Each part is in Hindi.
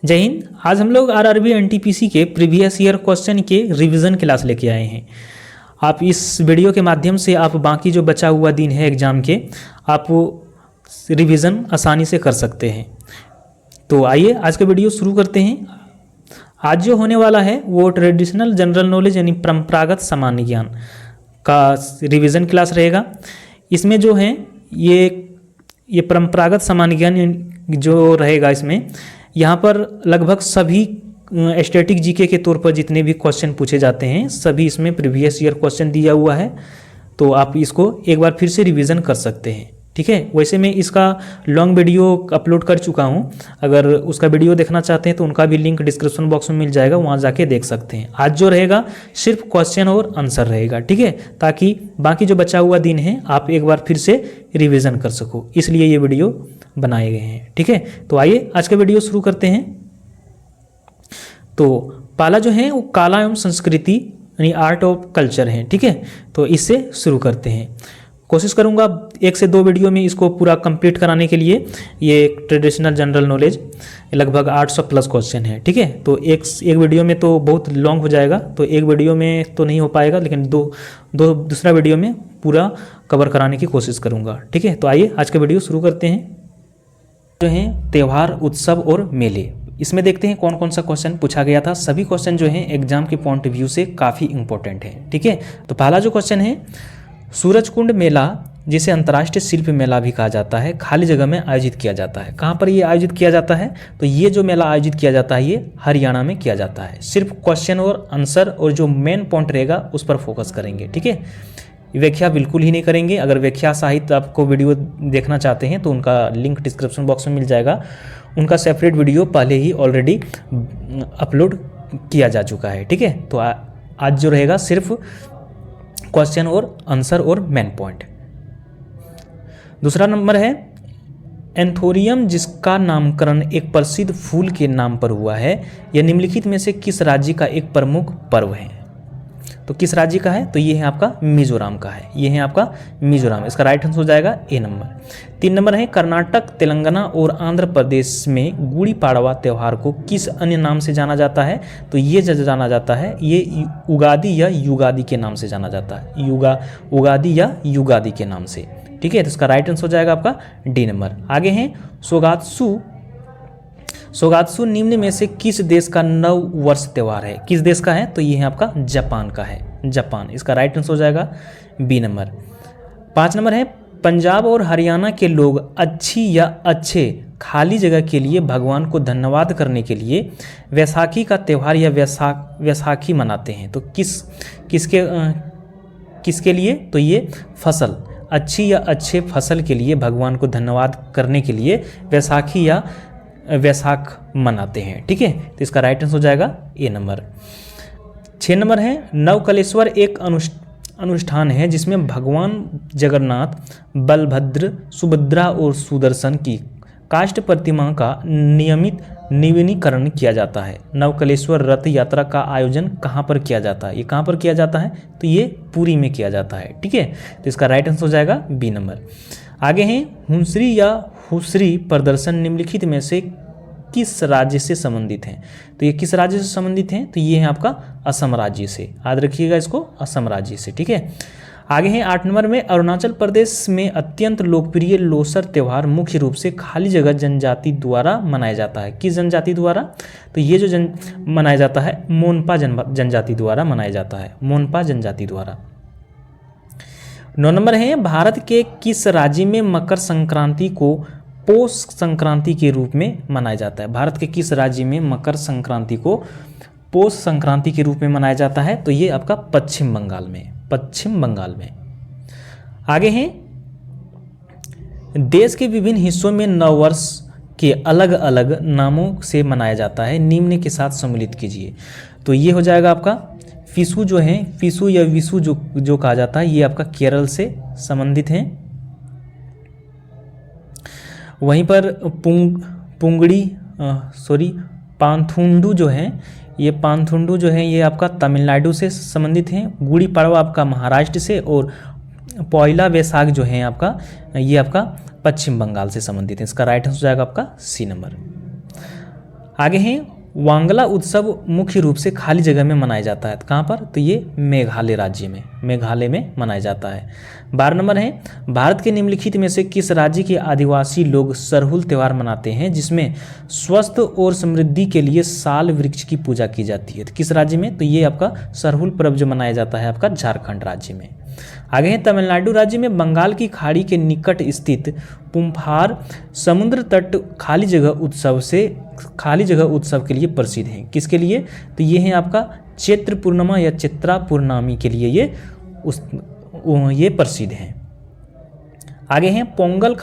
जय हिंद। आज हम लोग आरआरबी एनटीपीसी के प्रीवियस ईयर क्वेश्चन के रिवीजन क्लास लेके आए हैं। आप इस वीडियो के माध्यम से आप बाकी जो बचा हुआ दिन है एग्ज़ाम के, आप वो रिवीजन आसानी से कर सकते हैं। तो आइए आज का वीडियो शुरू करते हैं। आज जो होने वाला है वो ट्रेडिशनल जनरल नॉलेज यानी परंपरागत सामान्य ज्ञान का रिवीजन क्लास रहेगा। इसमें जो है ये परंपरागत सामान्य ज्ञान जो रहेगा, इसमें यहाँ पर लगभग सभी स्टैटिक जीके के तौर पर जितने भी क्वेश्चन पूछे जाते हैं सभी इसमें प्रीवियस ईयर क्वेश्चन दिया हुआ है। तो आप इसको एक बार फिर से रिवीजन कर सकते हैं, ठीक है। वैसे मैं इसका लॉन्ग वीडियो अपलोड कर चुका हूँ, अगर उसका वीडियो देखना चाहते हैं तो उनका भी लिंक डिस्क्रिप्शन बॉक्स में मिल जाएगा, वहाँ जाके देख सकते हैं। आज जो रहेगा सिर्फ क्वेश्चन और आंसर रहेगा, ठीक है, ताकि बाकी जो बचा हुआ दिन है आप एक बार फिर से रिवीजन कर सको, इसलिए ये वीडियो बनाए गए हैं, ठीक है। तो आइए आज का वीडियो शुरू करते हैं। तो पहला जो है वो कला एवं संस्कृति यानी आर्ट ऑफ कल्चर है, ठीक है। तो इससे शुरू करते हैं। कोशिश करूंगा 1 से 2 वीडियो में इसको पूरा कंप्लीट कराने के लिए। ये एक जनरल नॉलेज लगभग 800 प्लस क्वेश्चन है, ठीक है। तो एक वीडियो में तो बहुत लॉन्ग हो जाएगा, तो एक वीडियो में तो नहीं हो पाएगा, लेकिन दूसरा वीडियो में पूरा कवर कराने की कोशिश करूंगा, ठीक है। तो आइए आज का वीडियो शुरू करते हैं। जो हैं त्यौहार, उत्सव और मेले, इसमें देखते हैं कौन कौन सा क्वेश्चन पूछा गया था। सभी क्वेश्चन जो हैं एग्जाम के पॉइंट ऑफ व्यू से काफ़ी इंपॉर्टेंट है, ठीक है। तो पहला जो क्वेश्चन है, सूरजकुंड मेला जिसे अंतर्राष्ट्रीय शिल्प मेला भी कहा जाता है, खाली जगह में आयोजित किया जाता है। कहाँ पर ये आयोजित किया जाता है? तो ये जो मेला आयोजित किया जाता है ये हरियाणा में किया जाता है। सिर्फ क्वेश्चन और आंसर और जो मेन पॉइंट रहेगा उस पर फोकस करेंगे, ठीक है। व्याख्या बिल्कुल ही नहीं करेंगे। अगर व्याख्या सहित आपको वीडियो देखना चाहते हैं तो उनका लिंक डिस्क्रिप्शन बॉक्स में मिल जाएगा। उनका सेपरेट वीडियो पहले ही ऑलरेडी अपलोड किया जा चुका है, ठीक है। तो आज जो रहेगा सिर्फ क्वेश्चन और आंसर और मेन पॉइंट। दूसरा नंबर है एंथोरियम, जिसका नामकरण एक प्रसिद्ध फूल के नाम पर हुआ है, यह निम्नलिखित में से किस राज्य का एक प्रमुख पर्व है? तो किस राज्य का है? तो ये है आपका मिजोरम का है, ये है आपका मिजोरम। इसका राइट आंसर हो जाएगा ए नंबर। 3 नंबर है कर्नाटक, तेलंगाना और आंध्र प्रदेश में गुड़ी पाड़वा त्यौहार को किस अन्य नाम से जाना जाता है? तो ये जो जाना जाता है ये उगादी या युगादी के नाम से जाना जाता है, उगादी या युगादी के नाम से, ठीक है। तो इसका राइट आंसर हो जाएगा आपका डी नंबर। आगे हैं सोगात्सु निम्न में से किस देश का नव वर्ष त्यौहार है? किस देश का है? तो ये है आपका जापान का है, जापान। इसका राइट आंसर हो जाएगा बी नंबर। 5 नंबर है पंजाब और हरियाणा के लोग अच्छी या अच्छे खाली जगह के लिए भगवान को धन्यवाद करने के लिए वैसाखी का त्यौहार या वैसाखी मनाते हैं। तो किसके लिए? तो ये फसल, अच्छी या अच्छे फसल के लिए भगवान को धन्यवाद करने के लिए वैसाखी या वैसाख मनाते हैं, ठीक है। तो इसका राइट आंसर हो जाएगा ए नंबर। 6 नंबर है नवकलेश्वर एक अनुष्ठान है जिसमें भगवान जगन्नाथ, बलभद्र, सुभद्रा और सुदर्शन की काष्ठ प्रतिमा का नियमित नवीनीकरण किया जाता है। नवकलेश्वर रथ यात्रा का आयोजन कहाँ पर किया जाता है? ये कहाँ पर किया जाता है? तो ये पुरी में किया जाता है, ठीक है। तो इसका राइट आंसर हो जाएगा बी नंबर। आगे हैं हुंसरी या हुसरी प्रदर्शन निम्नलिखित में से किस राज्य से संबंधित हैं? तो ये किस राज्य से संबंधित हैं? तो ये है आपका असम राज्य से, याद रखिएगा इसको, असम राज्य से, ठीक है। आगे हैं 8 नंबर में अरुणाचल प्रदेश में अत्यंत लोकप्रिय लोसर त्यौहार मुख्य रूप से खाली जगह जनजाति द्वारा मनाया जाता है। किस जनजाति द्वारा? तो ये जो मनाया जाता है मोनपा जनजाति द्वारा मनाया जाता है, मोनपा जनजाति द्वारा। 9 नंबर है भारत के किस राज्य में मकर संक्रांति को पौष संक्रांति के रूप में मनाया जाता है? भारत के किस राज्य में मकर संक्रांति को पौष संक्रांति के रूप में मनाया जाता है? तो ये आपका पश्चिम बंगाल में, पश्चिम बंगाल में। आगे हैं देश के विभिन्न हिस्सों में नववर्ष के अलग अलग नामों से मनाया जाता है, निम्न के साथ सम्मिलित कीजिए। तो ये हो जाएगा आपका फिसु, जो है फिसु या विसु जो कहा जाता है, ये आपका केरल से संबंधित है। वहीं पर पांथुंडू जो है, ये पांथुंडू जो है ये आपका तमिलनाडु से संबंधित है। गुड़ी पड़वा आपका महाराष्ट्र से, और पॉइला वैसाख जो है आपका, ये आपका पश्चिम बंगाल से संबंधित है। इसका राइट आंसर हो जाएगा आपका सी नंबर। आगे हैं वांगला उत्सव मुख्य रूप से खाली जगह में मनाया जाता है। कहाँ पर? तो ये मेघालय राज्य में, मेघालय में मनाया जाता है। 12 नंबर है भारत के निम्नलिखित में से किस राज्य के आदिवासी लोग सरहुल त्यौहार मनाते हैं जिसमें स्वस्थ और समृद्धि के लिए साल वृक्ष की पूजा की जाती है? तो किस राज्य में? तो ये आपका सरहुल पर्व जो मनाया जाता है आपका झारखंड राज्य में। आगे है तमिलनाडु राज्य में बंगाल की खाड़ी के निकट स्थित पुम्फार समुद्र तट खाली जगह उत्सव के लिए प्रसिद्ध है। किसके लिए? तो ये है आपका चैत्र पूर्णिमा या चित्रा पूर्णमी के लिए ये प्रसिद्ध है। आगे हैं पोंगल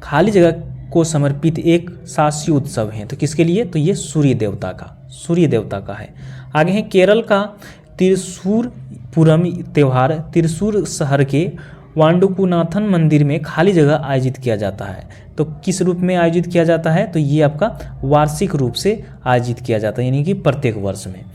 खाली जगह को समर्पित एक शासी उत्सव है। तो किसके लिए? तो ये सूर्य देवता का है। आगे हैं केरल का त्रिशूर पूरम त्यौहार त्रिशूर शहर के वांडुकुनाथन मंदिर में खाली जगह आयोजित किया जाता है। तो किस रूप में आयोजित किया जाता है? तो ये आपका वार्षिक रूप से आयोजित किया जाता है, यानी कि प्रत्येक वर्ष में।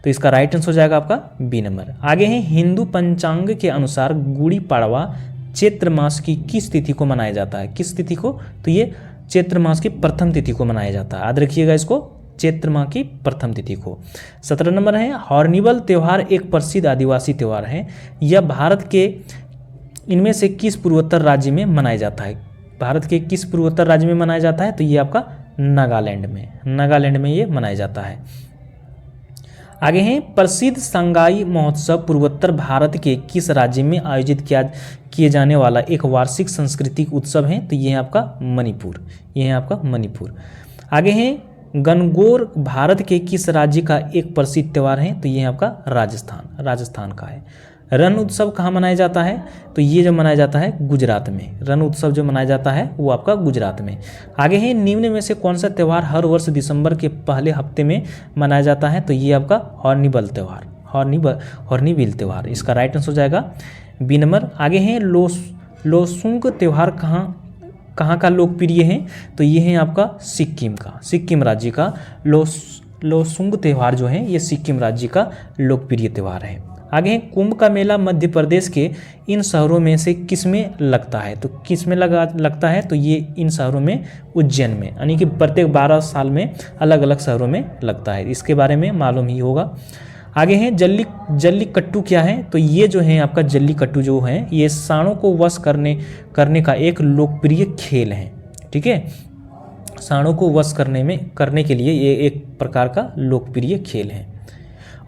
तो इसका राइट आंसर हो जाएगा आपका बी नंबर। आगे है हिंदू पंचांग के अनुसार गुड़ी पाड़वा चैत्र मास की किस तिथि को मनाया जाता है? किस तिथि को? तो ये चैत्र मास की प्रथम तिथि को मनाया जाता है। याद रखिएगा इसको, चैत्र माह की प्रथम तिथि को। 17 नंबर है हॉर्निबल त्यौहार एक प्रसिद्ध आदिवासी त्यौहार है। यह भारत के इनमें से किस पूर्वोत्तर राज्य में मनाया जाता है? भारत के किस पूर्वोत्तर राज्य में मनाया जाता है? तो ये आपका नागालैंड में ये मनाया जाता है। आगे हैं प्रसिद्ध संगाई महोत्सव पूर्वोत्तर भारत के किस राज्य में आयोजित किए जाने वाला एक वार्षिक सांस्कृतिक उत्सव है? तो ये है आपका मणिपुर। आगे हैं गणगौर भारत के किस राज्य का एक प्रसिद्ध त्यौहार है? तो ये है आपका राजस्थान का है। रण उत्सव कहाँ मनाया जाता है? तो ये जो मनाया जाता है गुजरात में। रण उत्सव जो मनाया जाता है वो आपका गुजरात में। आगे है निम्न में से कौन सा त्यौहार हर वर्ष दिसंबर के पहले हफ्ते में मनाया जाता है? तो ये आपका हॉर्निबिल त्यौहार। इसका राइट आंसर हो जाएगा बी नंबर। आगे है लोसुंग त्यौहार कहाँ का लोकप्रिय है? तो ये है आपका सिक्किम राज्य का लोसुंग त्यौहार जो है ये सिक्किम राज्य का लोकप्रिय त्यौहार है। आगे है कुंभ का मेला मध्य प्रदेश के इन शहरों में से किस में लगता है? तो किस में लगता है? तो ये इन शहरों में उज्जैन में, यानी कि प्रत्येक 12 साल में अलग अलग शहरों में लगता है। इसके बारे में मालूम ही होगा। आगे है जल्लीकट्टू क्या है? तो ये जो है आपका जल्लीकट्टू जो है ये सांडों को वश करने का एक लोकप्रिय खेल है। ठीक है, सांडों को वश करने के लिए ये एक प्रकार का लोकप्रिय खेल है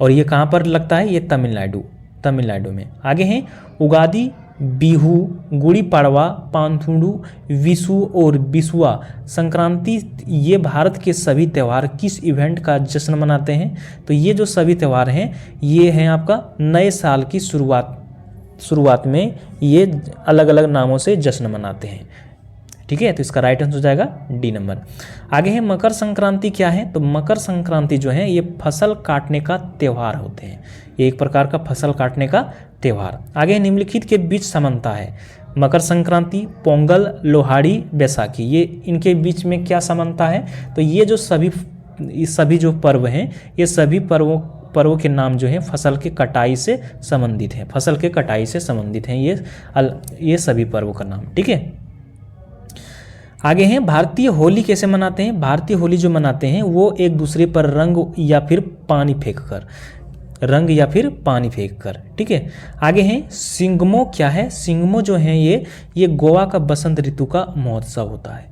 और ये कहाँ पर लगता है? ये तमिलनाडु में। आगे हैं उगादी, बिहू, गुड़ी पाड़वा, पांथुडू, विशु और बिसुआ संक्रांति ये भारत के सभी त्यौहार किस इवेंट का जश्न मनाते हैं? तो ये जो सभी त्यौहार हैं ये हैं आपका नए साल की शुरुआत में ये अलग अलग नामों से जश्न मनाते हैं। ठीक है, तो इसका राइट आंसर हो जाएगा डी नंबर। आगे है मकर संक्रांति क्या है? तो मकर संक्रांति जो है ये फसल काटने का त्यौहार होते हैं, ये एक प्रकार का फसल काटने का त्यौहार। आगे निम्नलिखित के बीच समानता है? मकर संक्रांति, पोंगल, लोहाड़ी, बैसाखी, ये इनके बीच में क्या समानता है? तो ये जो सभी जो पर्व हैं ये सभी पर्वों के नाम जो है फसल के कटाई से संबंधित हैं, ये सभी पर्वों का नाम। ठीक है, आगे हैं भारतीय होली कैसे मनाते हैं? भारतीय होली जो मनाते हैं वो एक दूसरे पर रंग या फिर पानी फेंक कर। ठीक है, आगे हैं सिंगमो क्या है? सिंगमो जो है ये गोवा का बसंत ऋतु का महोत्सव होता है,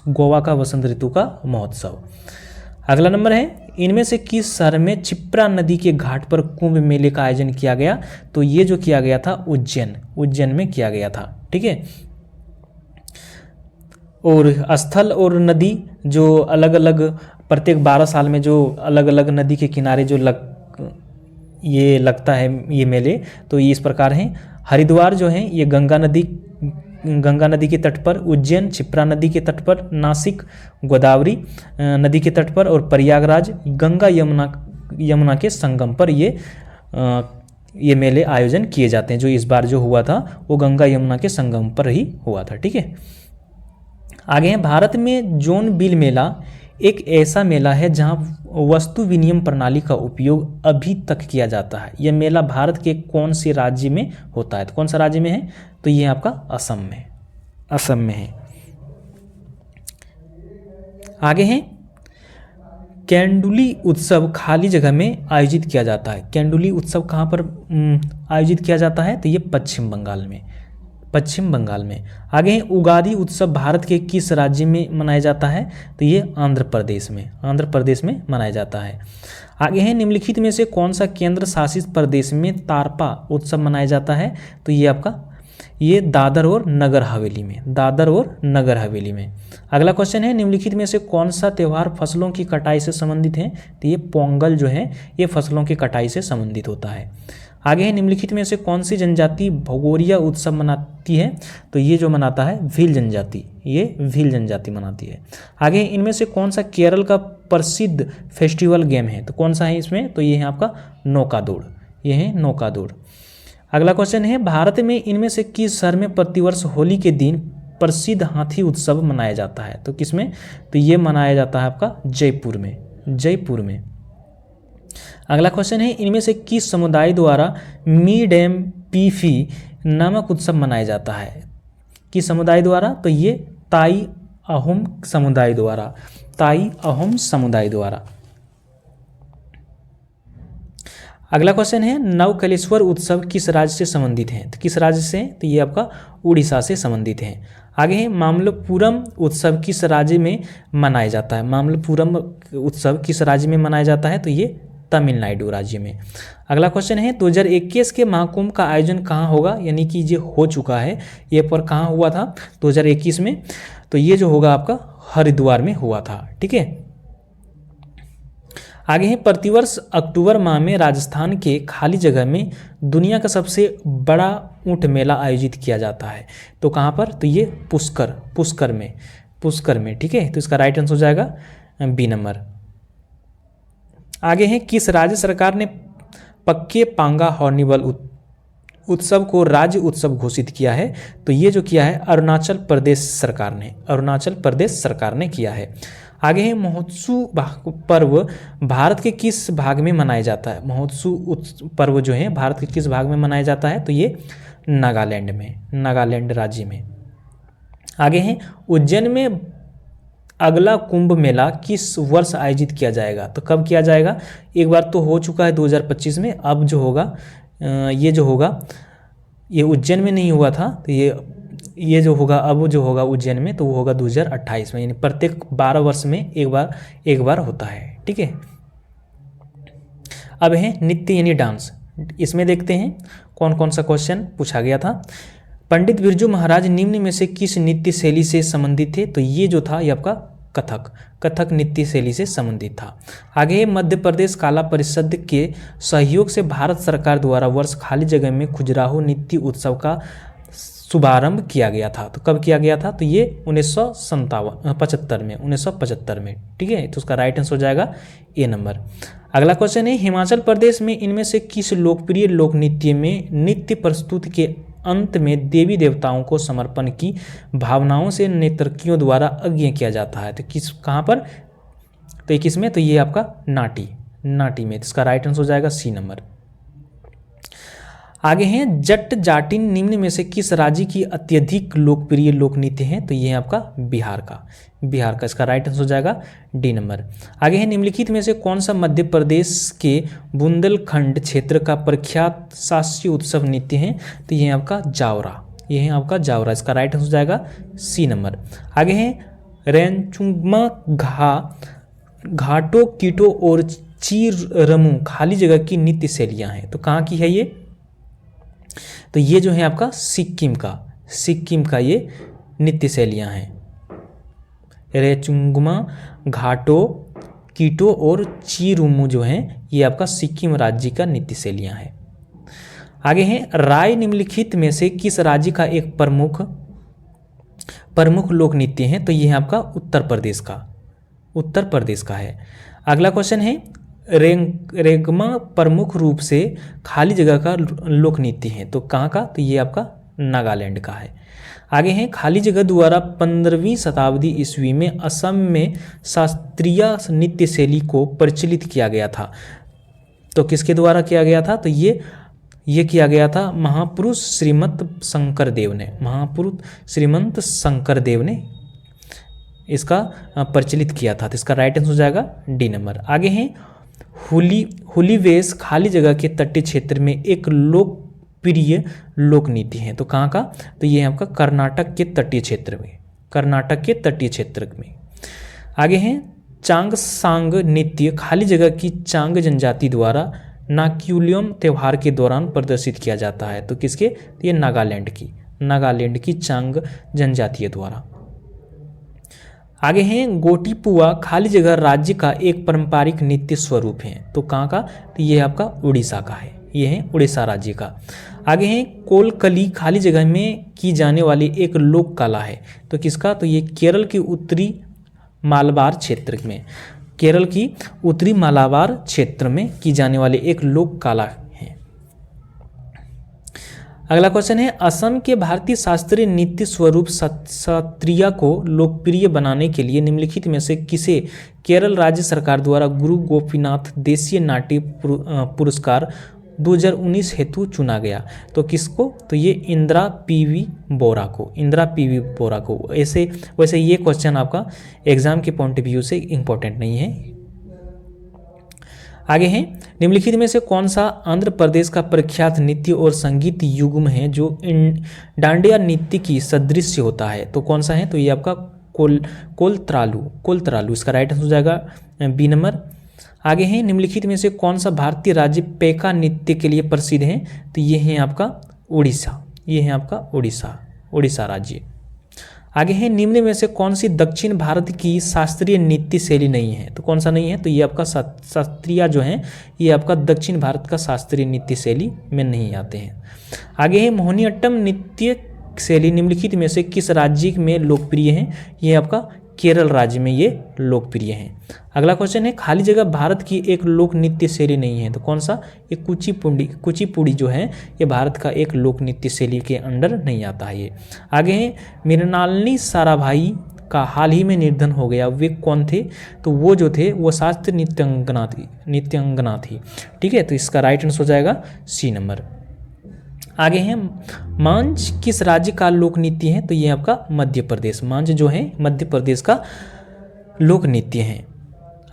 गोवा का बसंत ऋतु का महोत्सव। अगला नंबर है इनमें से किस शहर में क्षिप्रा नदी के घाट पर कुंभ मेले का आयोजन किया गया? तो ये जो किया गया था उज्जैन में किया गया था। ठीक है, और स्थल और नदी जो अलग अलग प्रत्येक 12 साल में जो अलग अलग नदी के किनारे जो लगता है ये मेले, तो ये इस प्रकार हैं। हरिद्वार जो है ये गंगा नदी के तट पर, उज्जैन क्षिप्रा नदी के तट पर, नासिक गोदावरी नदी के तट पर और प्रयागराज गंगा यमुना के संगम पर ये मेले आयोजन किए जाते हैं। जो इस बार जो हुआ था वो गंगा यमुना के संगम पर ही हुआ था। ठीक है, आगे हैं भारत में जोन बिल मेला एक ऐसा मेला है जहां वस्तु विनिमय प्रणाली का उपयोग अभी तक किया जाता है। यह मेला भारत के कौन से राज्य में होता है? तो कौन सा राज्य में है? तो ये आपका असम में है। आगे हैं कैंडुली उत्सव खाली जगह में आयोजित किया जाता है। कैंडुली उत्सव कहाँ पर आयोजित किया जाता है? तो ये पश्चिम बंगाल में, पश्चिम बंगाल में। आगे है उगादि उत्सव भारत के किस राज्य में मनाया जाता है? तो ये आंध्र प्रदेश में, आंध्र प्रदेश में मनाया जाता है। आगे है निम्नलिखित में से कौन सा केंद्र शासित प्रदेश में तारपा उत्सव मनाया जाता है? तो ये आपका ये दादर और नगर हवेली में, दादर और नगर हवेली में। अगला क्वेश्चन है निम्नलिखित में से कौन सा त्यौहार फसलों की कटाई से संबंधित है? तो ये पोंगल जो है ये फसलों की कटाई से संबंधित होता है। आगे है निम्नलिखित में से कौन सी जनजाति भगोरिया उत्सव मनाती है? तो ये जो मनाता है भील जनजाति, ये भील जनजाति मनाती है। आगे इनमें से कौन सा केरल का प्रसिद्ध फेस्टिवल गेम है? तो कौन सा है इसमें? तो ये है आपका नौका दौड़, ये है नौका दौड़। अगला क्वेश्चन है भारत में इनमें से किस शहर में प्रतिवर्ष होली के दिन प्रसिद्ध हाथी उत्सव मनाया जाता है? तो किसमें? तो ये मनाया जाता है आपका जयपुर में, जयपुर में। अगला क्वेश्चन है इनमें से किस समुदाय द्वारा मी डैम पीफी नामक उत्सव मनाया जाता है? किस समुदाय द्वारा? तो ये ताई अहोम समुदाय द्वारा, ताई अहोम समुदाय द्वारा। अगला क्वेश्चन है नवकलेश्वर उत्सव किस राज्य से संबंधित है? तो किस राज्य से? तो ये आपका उड़ीसा से संबंधित है। आगे है मामल्लपुरम उत्सव किस राज्य में मनाया जाता है? मामल्लपुरम उत्सव किस राज्य में मनाया जाता है? तो ये तमिलनाडु राज्य में। अगला क्वेश्चन है 2021 के महाकुंभ का आयोजन कहाँ होगा? यानी कि ये हो चुका है, ये पर कहाँ हुआ था 2021 में? तो ये जो होगा आपका हरिद्वार में हुआ था, ठीक है। आगे है प्रतिवर्ष अक्टूबर माह में राजस्थान के खाली जगह में दुनिया का सबसे बड़ा ऊंट मेला आयोजित किया जाता है। तो कहाँ पर? तो ये पुष्कर, पुष्कर में, पुष्कर में, ठीक है। तो इसका राइट आंसर हो जाएगा बी नंबर। आगे है किस राज्य सरकार ने पक्के पांगा हॉर्निवल उत्सव को राज्य उत्सव घोषित किया है? तो ये जो किया है अरुणाचल प्रदेश सरकार ने, अरुणाचल प्रदेश सरकार ने किया है। आगे है महोत्सव पर्व भारत के किस भाग में मनाया जाता है? महोत्सव पर्व जो है भारत के किस भाग में मनाया जाता है? तो ये नागालैंड में, नागालैंड राज्य में। आगे है उज्जैन में अगला कुंभ मेला किस वर्ष आयोजित किया जाएगा? तो कब किया जाएगा? एक बार तो हो चुका है 2025 में, अब जो होगा ये जो होगा ये उज्जैन में नहीं हुआ था, तो ये जो होगा अब जो होगा उज्जैन में तो वो होगा 2028 में, यानी प्रत्येक 12 वर्ष में एक बार होता है, ठीक है। अब है नृत्य यानी डांस, इसमें देखते हैं कौन कौन सा क्वेश्चन पूछा गया था। पंडित बिरजू महाराज निम्न में से किस नृत्य शैली से संबंधित थे? तो ये जो था ये आपका कथक, कथक नृत्य शैली से संबंधित था। आगे मध्य प्रदेश कला परिषद के सहयोग से भारत सरकार द्वारा वर्ष खाली जगह में खजुराहो नृत्य उत्सव का शुभारंभ किया गया था। तो कब किया गया था? तो ये 1975 में, ठीक है। तो उसका राइट आंसर हो जाएगा ए नंबर। अगला क्वेश्चन है हिमाचल प्रदेश में इनमें से किस लोकप्रिय लोक नृत्य में नृत्य प्रस्तुति के अंत में देवी देवताओं को समर्पण की भावनाओं से नर्तकियों द्वारा यज्ञ किया जाता है? तो किस कहाँ पर? तो ये किस में? तो ये आपका नाटी, नाटी में। तो इसका राइट आंसर हो जाएगा सी नंबर। आगे हैं जट जाटिन निम्न में से किस राज्य की अत्यधिक लोकप्रिय लोक नृत्य है? तो ये है आपका बिहार का, बिहार का। इसका राइट आंसर हो जाएगा डी नंबर। आगे है निम्नलिखित में से कौन सा मध्य प्रदेश के बुंदेलखंड क्षेत्र का प्रख्यात शास्त्रीय उत्सव नृत्य है? तो ये है आपका जावरा, ये है आपका जावरा। इसका राइट आंसर हो जाएगा सी नंबर। आगे है रेंचुंगमा घाटो कीटो और चीरमू खाली जगह की नृत्य शैलियाँ हैं। तो कहाँ की है ये? तो ये जो है आपका सिक्किम का, सिक्किम का ये नृत्य शैलियाँ हैं। रेचुंगमा घाटो कीटो और चीरुमू जो हैं ये आपका सिक्किम राज्य का नृत्य शैलियाँ हैं। आगे हैं राय निम्नलिखित में से किस राज्य का एक प्रमुख लोक नृत्य है? तो ये है आपका उत्तर प्रदेश का, उत्तर प्रदेश का है। अगला क्वेश्चन है रेगमा प्रमुख रूप से खाली जगह का लोक नृत्य है। तो कहाँ का? तो ये आपका नागालैंड का है। आगे हैं खाली जगह द्वारा 15वीं शताब्दी ईस्वी में असम में शास्त्रीय नृत्य शैली को प्रचलित किया गया था। तो किसके द्वारा किया गया था? तो ये किया गया था महापुरुष श्रीमंत शंकर देव ने, महापुरुष श्रीमंत शंकर देव ने इसका प्रचलित किया था। तो इसका राइट आंसर हो जाएगा डी नंबर। आगे हैं हुली वेश खाली जगह के तटीय क्षेत्र में एक लोकप्रिय लोक नीति है। तो कहाँ का? तो ये आपका कर्नाटक के तटीय क्षेत्र में, कर्नाटक के तटीय क्षेत्र में। आगे हैं चांगसांग नृत्य खाली जगह की चांग जनजाति द्वारा नाक्यूलियम त्यौहार के दौरान प्रदर्शित किया जाता है। तो किसके? तो ये नागालैंड की चांग जनजाति द्वारा। आगे हैं गोटीपुआ खाली जगह राज्य का एक पारंपरिक नृत्य स्वरूप है। तो कहाँ का? तो ये आपका उड़ीसा का है, ये है उड़ीसा राज्य का। आगे हैं कोलकली खाली जगह में की जाने वाली एक लोक कला है। तो किसका? तो ये केरल की उत्तरी मालाबार क्षेत्र में, केरल की उत्तरी मालाबार क्षेत्र में की जाने वाली एक लोक कला है। अगला क्वेश्चन है असम के भारतीय शास्त्रीय नृत्य स्वरूप सत्रिया को लोकप्रिय बनाने के लिए निम्नलिखित में से किसे केरल राज्य सरकार द्वारा गुरु गोपीनाथ देशीय नाट्य पुरस्कार 2019 हेतु चुना गया? तो किसको? तो ये इंदिरा पीवी बोरा को। वैसे ये क्वेश्चन आपका एग्जाम के पॉइंट ऑफ व्यू से इम्पोर्टेंट नहीं है। आगे हैं निम्नलिखित में से कौन सा आंध्र प्रदेश का प्रख्यात नृत्य और संगीत युग्म है जो डांडिया नृत्य की सदृश होता है? तो कौन सा है? तो ये आपका कोलत्रालू। इसका राइट आंसर हो जाएगा बी नंबर। आगे हैं निम्नलिखित में से कौन सा भारतीय राज्य पैका नृत्य के लिए प्रसिद्ध है? तो ये है आपका उड़ीसा राज्य। आगे है निम्न में से कौन सी दक्षिण भारत की शास्त्रीय नृत्य शैली नहीं है? तो कौन सा नहीं है? तो ये आपका शास्त्रीय जो है ये आपका दक्षिण भारत का शास्त्रीय नृत्य शैली में नहीं आते हैं। आगे है मोहिनीअट्टम नृत्य शैली निम्नलिखित में से किस राज्य में लोकप्रिय है? ये आपका केरल राज्य में ये लोकप्रिय है। अगला क्वेश्चन है खाली जगह भारत की एक लोक नृत्य शैली नहीं है। तो कौन सा? ये कुचिपुड़ी जो है ये भारत का एक लोक नृत्य शैली के अंडर नहीं आता है ये। आगे है मृणालिनी साराभाई का हाल ही में निधन हो गया, वे कौन थे? तो वो जो थे वो शास्त्रीय नृत्यांगना थी। ठीक है, तो इसका राइट आंसर हो जाएगा सी नंबर। आगे हैं मांझ किस राज्य का लोक नृत्य है? तो ये आपका मध्य प्रदेश, मांझ जो है मध्य प्रदेश का लोक नृत्य है।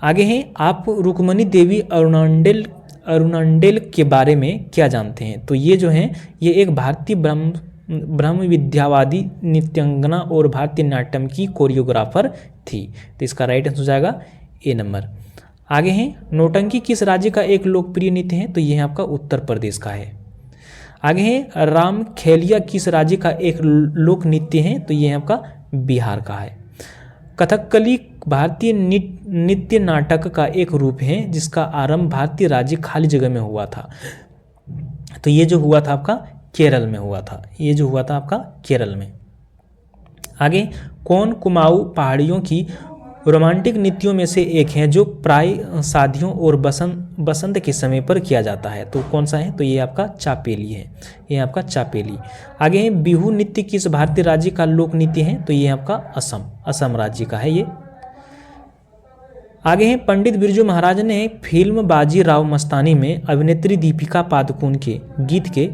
आगे हैं आप रुक्मणी देवी अरुणांडेल के बारे में क्या जानते हैं? तो ये जो है ये एक भारतीय ब्रह्म विद्यावादी नृत्यांगना और भारतीय नाट्यम की कोरियोग्राफर थी। तो इसका राइट आंसर हो जाएगा ए नंबर। आगे हैं नौटंकी किस राज्य का एक लोकप्रिय नृत्य है? तो ये आपका उत्तर प्रदेश का है। आगे है रामखेलिया किस राज्य का एक लोक नृत्य है? तो ये आपका बिहार का है। कथकली भारतीय नृत्य नाटक का एक रूप है जिसका आरंभ भारतीय राज्य खाली जगह में हुआ था। तो ये जो हुआ था आपका केरल में हुआ था, ये जो हुआ था आपका केरल में। आगे कौन कुमाऊं पहाड़ियों की रोमांटिक नृत्यों में से एक है जो प्राय शादियों और बसंत के समय पर किया जाता है? तो कौन सा है? तो ये आपका चापेली है, ये आपका चापेली। आगे है बिहू नृत्य किस भारतीय राज्य का लोक नृत्य है? तो ये आपका असम राज्य का है ये। आगे है पंडित बिरजू महाराज ने फिल्म बाजीराव मस्तानी में अभिनेत्री दीपिका पादुकोण के गीत के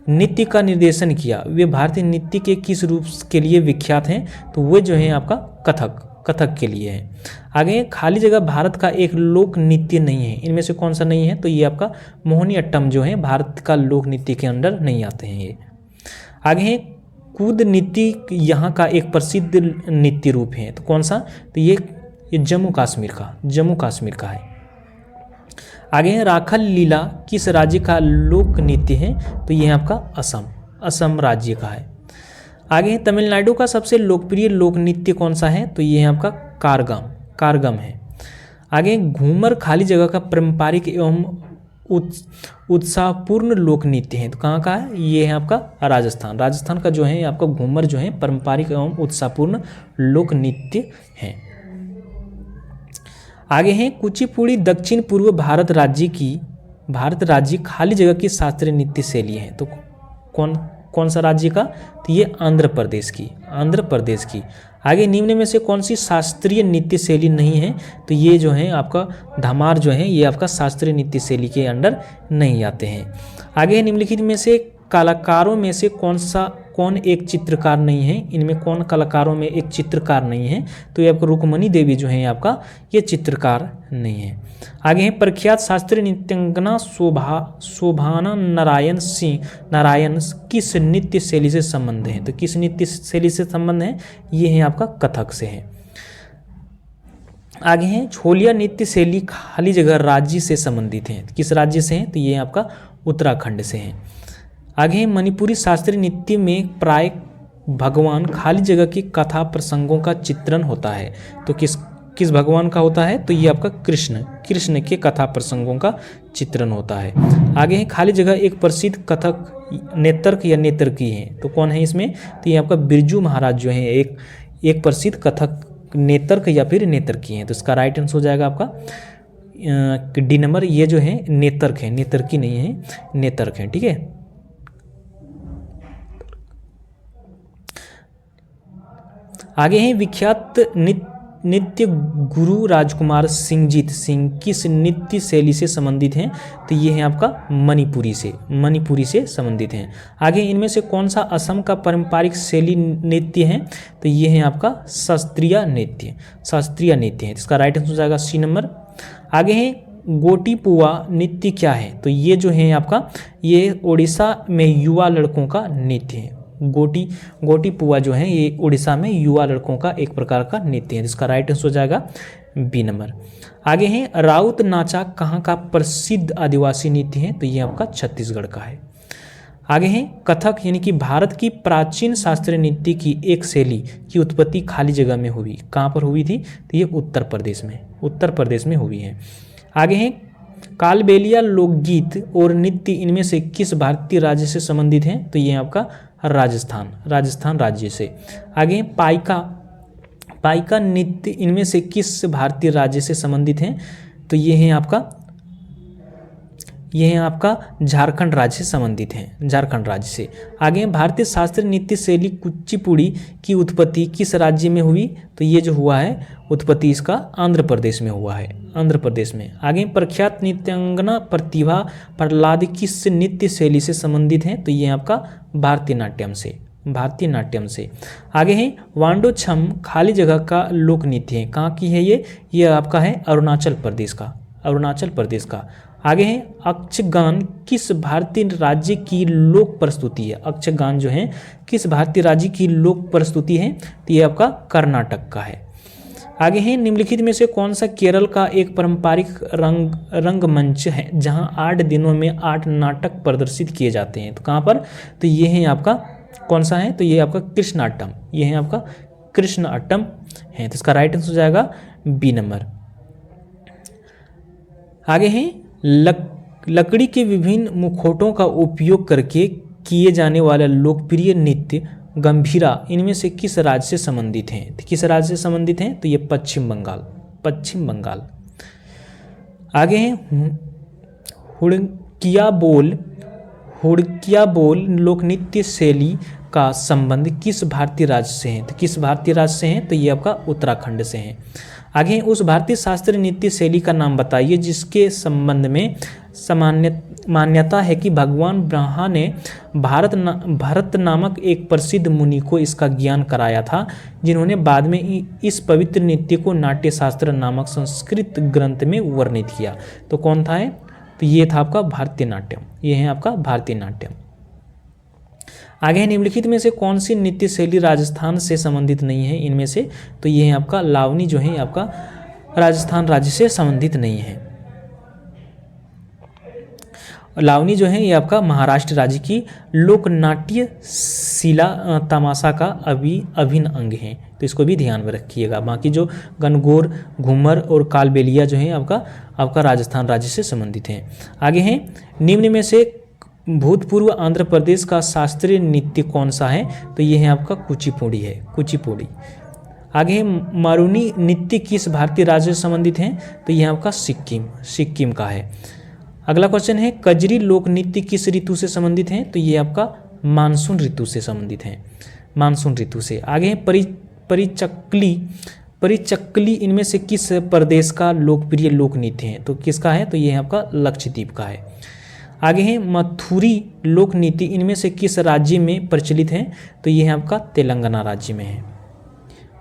नृत्य का निर्देशन किया, वे भारतीय नृत्य के किस रूप के लिए विख्यात हैं? तो वो जो है आपका कथक के लिए है। आगे खाली जगह भारत का एक लोक नृत्य नहीं है, इनमें से कौन सा नहीं है? तो ये आपका मोहिनीअट्टम जो है भारत का लोक नृत्य के अंदर नहीं आते हैं ये। आगे है कूद नृत्य यहाँ का एक प्रसिद्ध नृत्य रूप है, तो कौन सा? तो ये जम्मू कश्मीर का है। आगे है राखल लीला किस राज्य का लोक नृत्य है? तो ये आपका असम राज्य का है। आगे तमिलनाडु का सबसे लोकप्रिय लोक नृत्य कौन सा है? तो ये है आपका कारगम है। आगे घूमर खाली जगह का पारंपरिक एवं उत्साहपूर्ण लोक नृत्य है, तो कहाँ का है? ये है आपका राजस्थान का जो है आपका घूमर जो है पारंपरिक एवं उत्साहपूर्ण लोक नृत्य है। आगे हैं कुचिपुड़ी दक्षिण पूर्व भारत राज्य खाली जगह की शास्त्रीय नृत्य शैली है, तो कौन सा राज्य का? तो ये आंध्र प्रदेश की। आगे निम्न में से कौन सी शास्त्रीय नृत्य शैली नहीं है? तो ये जो है आपका धमार जो है ये आपका शास्त्रीय नृत्य शैली के अंडर नहीं आते हैं। आगे निम्नलिखित में से कलाकारों में से कौन सा कौन एक चित्रकार नहीं है, इनमें कौन कलाकारों में एक चित्रकार नहीं है, तो ये आपका रुक्मणी देवी जो है आपका ये चित्रकार नहीं है। आगे है प्रख्यात शास्त्रीय नृत्यांगना शोभाना नारायण किस नृत्य शैली से संबंध है, तो किस नृत्य शैली से संबंध है, ये है आपका कथक से है। आगे हैं छोलिया नृत्य शैली खाली जगह राज्य से संबंधित है, किस राज्य से है, तो ये आपका उत्तराखंड से है। आगे हैं मणिपुरी शास्त्रीय नृत्य में प्राय भगवान खाली जगह की कथा प्रसंगों का चित्रण होता है, तो किस भगवान का होता है, तो ये आपका कृष्ण के कथा प्रसंगों का चित्रण होता है। आगे है खाली जगह एक प्रसिद्ध कथक नेतर्क या नेतर्की है, तो कौन है इसमें, तो ये आपका बिरजू महाराज जो है एक प्रसिद्ध कथक नेतर्क या फिर नेतर्की है, तो इसका राइट आंसर हो जाएगा आपका डी नंबर, ये जो है नेतर्क है, नेतर्की नहीं है, नेतर्क है। ठीक है, आगे हैं विख्यात नृत्य गुरु राजकुमार सिंहजीत सिंह किस नृत्य शैली से संबंधित हैं, तो ये है आपका मणिपुरी से संबंधित हैं। आगे इनमें से कौन सा असम का पारंपरिक शैली नृत्य है, तो ये है आपका शास्त्रीय नृत्य है, इसका राइट आंसर हो जाएगा सी नंबर। आगे है गोटीपुआ नृत्य क्या है, तो ये जो है आपका ये उड़ीसा में युवा लड़कों का नृत्य है। गोटीपुआ जो है ये उड़ीसा में युवा लड़कों का एक प्रकार का नृत्य है, जिसका राइट आंसर हो जाएगा बी नंबर। आगे है राउत नाचा कहाँ का प्रसिद्ध आदिवासी नृत्य है, तो ये आपका छत्तीसगढ़ का है। आगे है कथक यानी कि भारत की प्राचीन शास्त्रीय नृत्य की एक शैली की उत्पत्ति खाली जगह में हुई, कहाँ पर हुई थी, तो ये उत्तर प्रदेश में हुई है। आगे है कालबेलिया लोकगीत और नृत्य इनमें से किस भारतीय राज्य से संबंधित हैं, तो ये आपका राजस्थान राज्य से। आगे पाइका नृत्य इनमें से किस भारतीय राज्य से संबंधित हैं, तो ये है आपका झारखंड राज्य से संबंधित हैं, झारखंड राज्य से। आगे भारतीय शास्त्रीय नृत्य शैली कुचिपुड़ी की उत्पत्ति किस राज्य में हुई, तो ये जो हुआ है उत्पत्ति इसका आंध्र प्रदेश में हुआ है, आंध्र प्रदेश में। आगे प्रख्यात नृत्यांगना प्रतिभा प्रहलाद किस नृत्य शैली से संबंधित हैं, तो ये आपका भारतीय नाट्यम से। आगे है वांडो छम खाली जगह का लोक नृत्य है, कहाँ की है ये आपका है अरुणाचल प्रदेश का। आगे है अक्षगान किस भारतीय राज्य की लोक प्रस्तुति है, अक्षगान जो है किस भारतीय राज्य की लोक प्रस्तुति है, तो ये आपका कर्नाटक का है। आगे है निम्नलिखित में से कौन सा केरल का एक पारंपरिक रंगमंच है जहां 8 दिनों में 8 नाटक प्रदर्शित किए जाते हैं, तो कहाँ पर, तो ये है आपका कौन सा है, तो ये आपका कृष्णाटम, ये है आपका कृष्णाटम है, तो इसका राइट आंसर हो जाएगा बी नंबर। आगे है लकड़ी के विभिन्न मुखौटों का उपयोग करके किए जाने वाला लोकप्रिय नृत्य गंभीरा इनमें से किस राज्य से संबंधित हैं, तो किस राज्य से संबंधित हैं, तो ये पश्चिम बंगाल। आगे हैं हुड़किया बोल लोक नृत्य शैली का संबंध किस भारतीय राज्य से है, तो किस भारतीय राज्य से हैं, तो ये आपका उत्तराखंड से है। आगे उस भारतीय शास्त्रीय नृत्य शैली का नाम बताइए जिसके संबंध में मान्यता है कि भगवान ब्रह्मा ने भरत नामक एक प्रसिद्ध मुनि को इसका ज्ञान कराया था, जिन्होंने बाद में इस पवित्र नृत्य को नाट्यशास्त्र नामक संस्कृत ग्रंथ में वर्णित किया, तो कौन था, तो ये था आपका भारतीय नाट्यम, ये है आपका भारतीय नाट्यम। आगे निम्नलिखित में से कौन सी नृत्य शैली राजस्थान से संबंधित नहीं है इनमें से, तो ये है आपका लावनी जो है आपका राजस्थान राज्य से संबंधित नहीं है। लावनी जो है ये आपका महाराष्ट्र राज्य की लोकनाट्य शिला तमाशा का अभिन्न अंग है, तो इसको भी ध्यान में रखिएगा। बाकी जो गणगौर, घूमर और कालबेलिया जो है आपका राजस्थान राज्य से संबंधित हैं। आगे हैं निम्न में से भूतपूर्व आंध्र प्रदेश का शास्त्रीय नृत्य कौन सा है, तो ये है आपका कुचिपुड़ी। आगे है मारूनी नृत्य किस भारतीय राज्य से संबंधित हैं, तो यह आपका सिक्किम का है। अगला क्वेश्चन है कजरी लोक नृत्य किस ऋतु से संबंधित हैं, तो ये आपका मानसून ऋतु से संबंधित हैं, मानसून ऋतु से। आगे है परिचक्ली इनमें से किस प्रदेश का लोकप्रिय लोक नृत्य है, तो किसका है, तो ये आपका लक्षद्वीप का है। आगे है मथुरी लोक नीति इनमें से किस राज्य में प्रचलित है? तो ये है आपका तेलंगाना राज्य में है।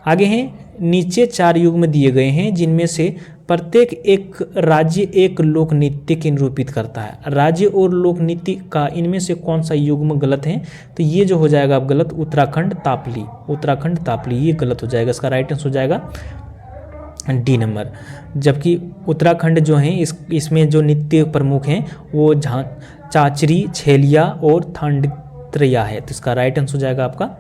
आगे हैं नीचे 4 युग्म दिए गए हैं जिनमें से प्रत्येक एक राज्य एक लोक नृत्य के निरूपित करता है। राज्य और लोक नृत्य का इनमें से कौन सा युग्म गलत है? तो ये जो हो जाएगा अब गलत, उत्तराखंड तापली, उत्तराखंड तापली ये गलत हो जाएगा। इसका राइट आंसर हो जाएगा डी नंबर। जबकि उत्तराखंड जो है इसमें जो नृत्य प्रमुख हैं वो चाचरी, छेलिया और थांडत्रया है। तो इसका राइट आंसर हो जाएगा आपका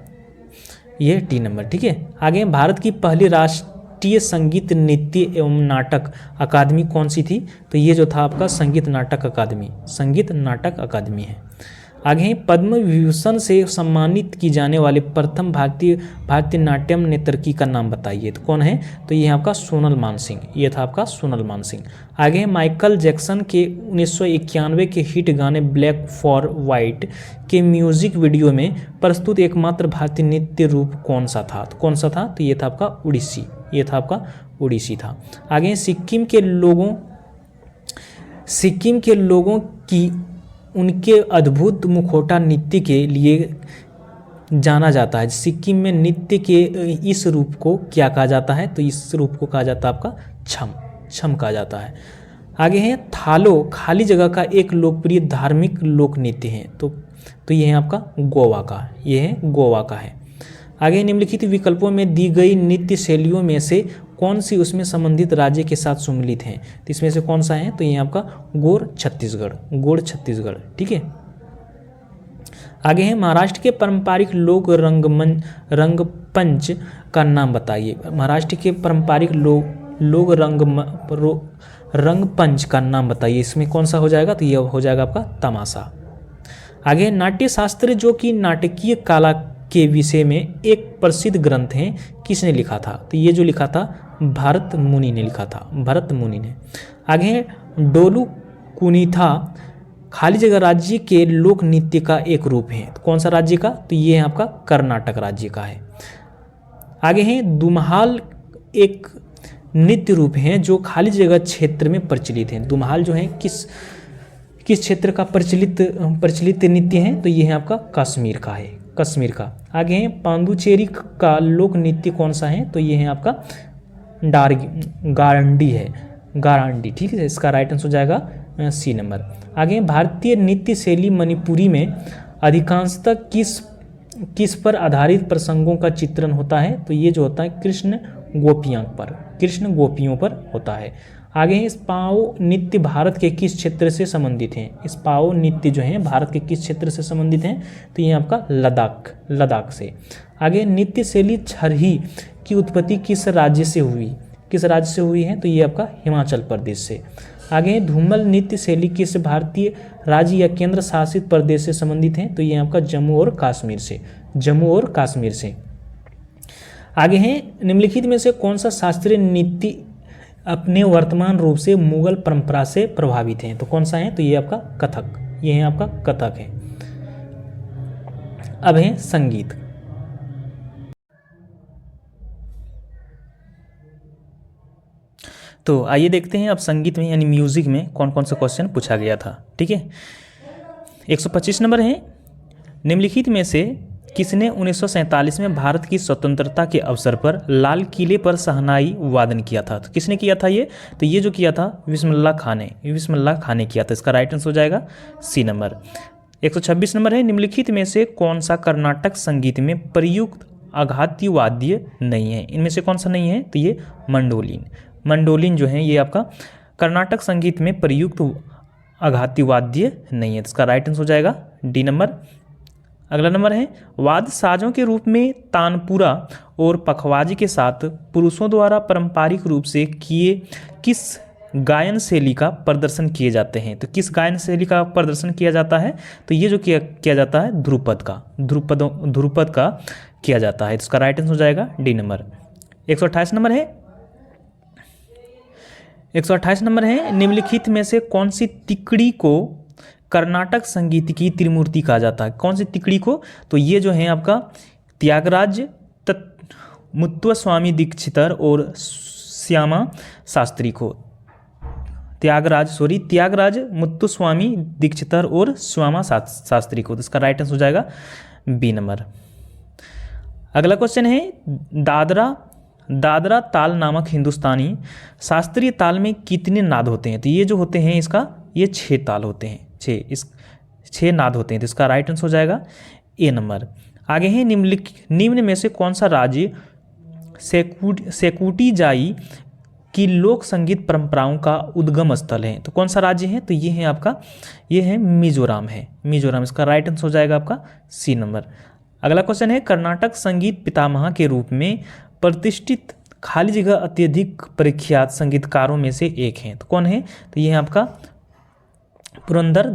ये टी नंबर। ठीक है, आगे भारत की पहली राष्ट्रीय संगीत नृत्य एवं नाटक अकादमी कौन सी थी? तो ये जो था आपका संगीत नाटक अकादमी, संगीत नाटक अकादमी है। आगे हैं पद्म विभूषण से सम्मानित की जाने वाले प्रथम भारतीय नाट्यम नर्तकी का नाम बताइए। तो कौन है? तो ये आपका सोनल मानसिंह, ये था आपका सोनल मानसिंह। आगे है माइकल जैक्सन के 1991 के हिट गाने ब्लैक फॉर वाइट के म्यूजिक वीडियो में प्रस्तुत एकमात्र भारतीय नृत्य रूप कौन सा था? तो कौन सा था? तो ये था आपका उड़ीसी, ये था आपका उड़ीसी था। आगे सिक्किम के लोगों की उनके अद्भुत मुखौटा नृत्य के लिए जाना जाता है। सिक्किम में नृत्य के इस रूप को क्या कहा जाता है? तो इस रूप को कहा जाता है आपका छम कहा जाता है। आगे है थालो खाली जगह का एक लोकप्रिय धार्मिक लोक नृत्य है। तो ये है आपका गोवा का, ये है गोवा का है। आगे निम्नलिखित विकल्पों में दी गई नृत्य शैलियों में से कौन सी उसमें संबंधित राज्य के साथ सम्मिलित हैं? तो इसमें से कौन सा है? तो ये आपका गौड़ छत्तीसगढ़। ठीक है, आगे है महाराष्ट्र के पारंपरिक लोक रंगपंच का नाम बताइए। महाराष्ट्र के पारंपरिक लोक रंगपंच का नाम बताइए। इसमें कौन सा हो जाएगा? तो ये हो जाएगा आपका तमाशा। आगे नाट्य शास्त्र जो कि नाटकीय कला के विषय में एक प्रसिद्ध ग्रंथ है, किसने लिखा था? तो ये जो लिखा था भरत मुनि ने लिखा था, भरत मुनि ने। आगे डोलू कुनीथा खाली जगह राज्य के लोक नृत्य का एक रूप है। तो कौन सा राज्य का? तो ये है आपका कर्नाटक राज्य का है। आगे है दुमहाल एक नृत्य रूप है जो खाली जगह क्षेत्र में प्रचलित है। दुमहाल जो है किस क्षेत्र का प्रचलित नृत्य है? तो ये है आपका कश्मीर का है, कश्मीर का। आगे है पांडुचेरी का लोक नृत्य कौन सा है? तो ये है आपका गारंडी है, गारंडी। ठीक है, इसका राइट आंसर हो जाएगा सी नंबर। आगे भारतीय नृत्य शैली मणिपुरी में अधिकांशतः किस पर आधारित प्रसंगों का चित्रण होता है? तो ये जो होता है कृष्ण गोपियों पर होता है। आगे है स्पाओ नृत्य भारत के किस क्षेत्र से संबंधित हैं? स्पाओ नृत्य जो है भारत के किस क्षेत्र से संबंधित हैं? तो ये आपका लद्दाख से। आगे नृत्य शैली छरही की उत्पत्ति किस राज्य से हुई है? तो ये आपका हिमाचल प्रदेश से। आगे धूमल नृत्य शैली किस भारतीय राज्य या केंद्र शासित प्रदेश से संबंधित है? तो ये आपका जम्मू और कश्मीर से। आगे है निम्नलिखित में से कौन सा शास्त्रीय नृत्य अपने वर्तमान रूप से मुगल परंपरा से प्रभावित हैं? तो कौन सा है? तो ये आपका कथक, ये है आपका कथक है। अब है संगीत। तो आइए देखते हैं अब संगीत में यानी म्यूजिक में कौन कौन सा क्वेश्चन पूछा गया था। ठीक है, 125 नंबर है निम्नलिखित में से किसने 1947 में भारत की स्वतंत्रता के अवसर पर लाल किले पर शहनाई वादन किया था? तो किसने किया था ये? तो ये जो किया था बिस्मिल्लाह खान ने किया था। इसका राइट आंसर हो जाएगा सी नंबर। 126 नंबर है निम्नलिखित में से कौन सा कर्नाटक संगीत में प्रयुक्त आघाती वाद्य नहीं है? इनमें से कौन सा नहीं है? तो ये मंडोलिन जो है ये आपका कर्नाटक संगीत में प्रयुक्त आघाती वाद्य नहीं है। तो इसका राइट आंसर हो जाएगा डी नंबर। अगला नंबर है वाद्य साजों के रूप में तानपुरा और पखवाजी के साथ पुरुषों द्वारा पारंपरिक रूप से किस गायन शैली का प्रदर्शन किए जाते हैं? तो किस गायन शैली का प्रदर्शन किया जाता है? तो ये जो किया जाता है ध्रुपद का किया जाता है। तो इसका राइट आंसर हो जाएगा डी नंबर। 128 नंबर है निम्नलिखित में से कौन सी तिकड़ी को कर्नाटक संगीत की त्रिमूर्ति कहा जाता है? कौन सी तिकड़ी को? तो ये जो है आपका त्यागराज, मुत्तुस्वामी दीक्षितर और श्यामा शास्त्री को त्यागराज मुत्तुस्वामी दीक्षितर और श्यामा शास्त्री को। तो इसका राइट आंसर हो जाएगा बी नंबर। अगला क्वेश्चन है दादरा ताल नामक हिंदुस्तानी शास्त्रीय ताल में कितने नाद होते हैं? तो ये जो होते हैं इसका ये 6 ताल होते हैं, 6 नाद होते हैं। तो इसका राइट आंसर हो जाएगा ए नंबर। आगे है निम्न में से कौन सा राज्य सेकुटी जाई की लोक संगीत परंपराओं का उद्गम स्थल है? तो कौन सा राज्य है? तो ये है आपका, ये है मिजोरम है, मिजोरम। इसका राइट आंसर हो जाएगा आपका सी नंबर। अगला क्वेश्चन है कर्नाटक संगीत पितामह के रूप में प्रतिष्ठित खाली जगह अत्यधिक प्रख्यात संगीतकारों में से एक हैं। तो कौन है? तो ये है आपका पुरंदर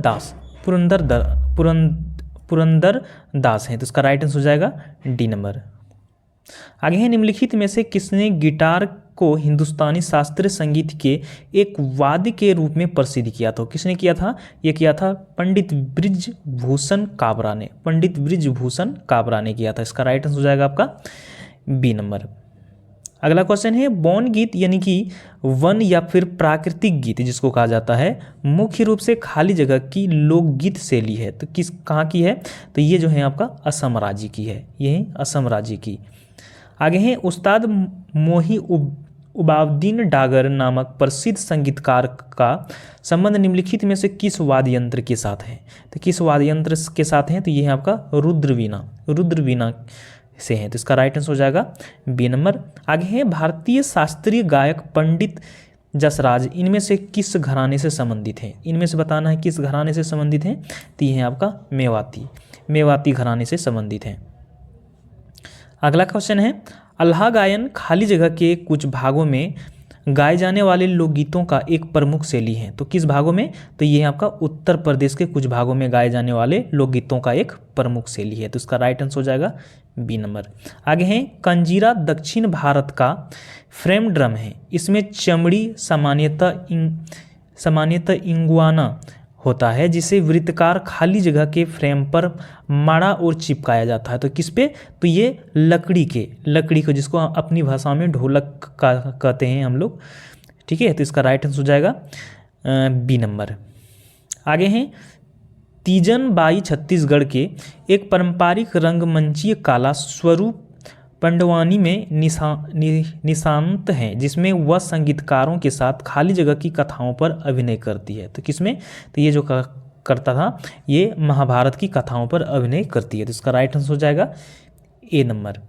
दास हैं। तो इसका राइट आंसर हो जाएगा डी नंबर। आगे है निम्नलिखित में से किसने गिटार को हिंदुस्तानी शास्त्रीय संगीत के एक वाद्य के रूप में प्रसिद्ध किया था? किसने किया था? ये किया था पंडित बृजभूषण काबरा ने, पंडित बृजभूषण काबरा ने किया था। इसका राइट आंसर हो जाएगा आपका बी नंबर। अगला क्वेश्चन है वन गीत यानी कि वन या फिर प्राकृतिक गीत जिसको कहा जाता है मुख्य रूप से खाली जगह की लोकगीत शैली है। तो किस कहाँ की है? तो ये जो है आपका असम राज्य की है, ये है असम राज्य की। आगे है उस्ताद मोही उबाउद्दीन डागर नामक प्रसिद्ध संगीतकार का संबंध निम्नलिखित में से किस वाद्य यंत्र के साथ है? तो किस वाद्य यंत्र के साथ है? तो ये है आपका रुद्रवीणा से है। तो इसका राइट आंसर हो जाएगा बी नंबर। आगे है भारतीय शास्त्रीय गायक पंडित जसराज इनमें से किस घराने से संबंधित हैं? इनमें से बताना है किस घराने से संबंधित हैं। तो ये है आपका मेवाती घराने से संबंधित हैं। अगला क्वेश्चन है अल्लाह गायन खाली जगह के कुछ भागों में गाए जाने वाले लोकगीतों का एक प्रमुख शैली है। तो किस भागों में? तो ये है आपका उत्तर प्रदेश के कुछ भागों में गाए जाने वाले लोकगीतों का एक प्रमुख शैली है। तो इसका राइट आंसर हो जाएगा बी नंबर। आगे है कंजीरा दक्षिण भारत का फ्रेम ड्रम है, इसमें चमड़ी सामान्यतः इंगुआना होता है जिसे वृत्ताकार खाली जगह के फ्रेम पर माड़ा और चिपकाया जाता है। तो किस पे? तो ये लकड़ी को जिसको अपनी भाषा में ढोलक का कहते हैं हम लोग, ठीक है। तो इसका राइट आंसर हो जाएगा बी नंबर। आगे हैं तीजन बाई छत्तीसगढ़ के एक पारंपरिक रंगमंचीय कला स्वरूप पंडवानी में निशांत हैं जिसमें वह संगीतकारों के साथ खाली जगह की कथाओं पर अभिनय करती है। तो किसमें? तो ये जो करता था ये महाभारत की कथाओं पर अभिनय करती है। तो इसका राइट आंसर हो जाएगा ए नंबर।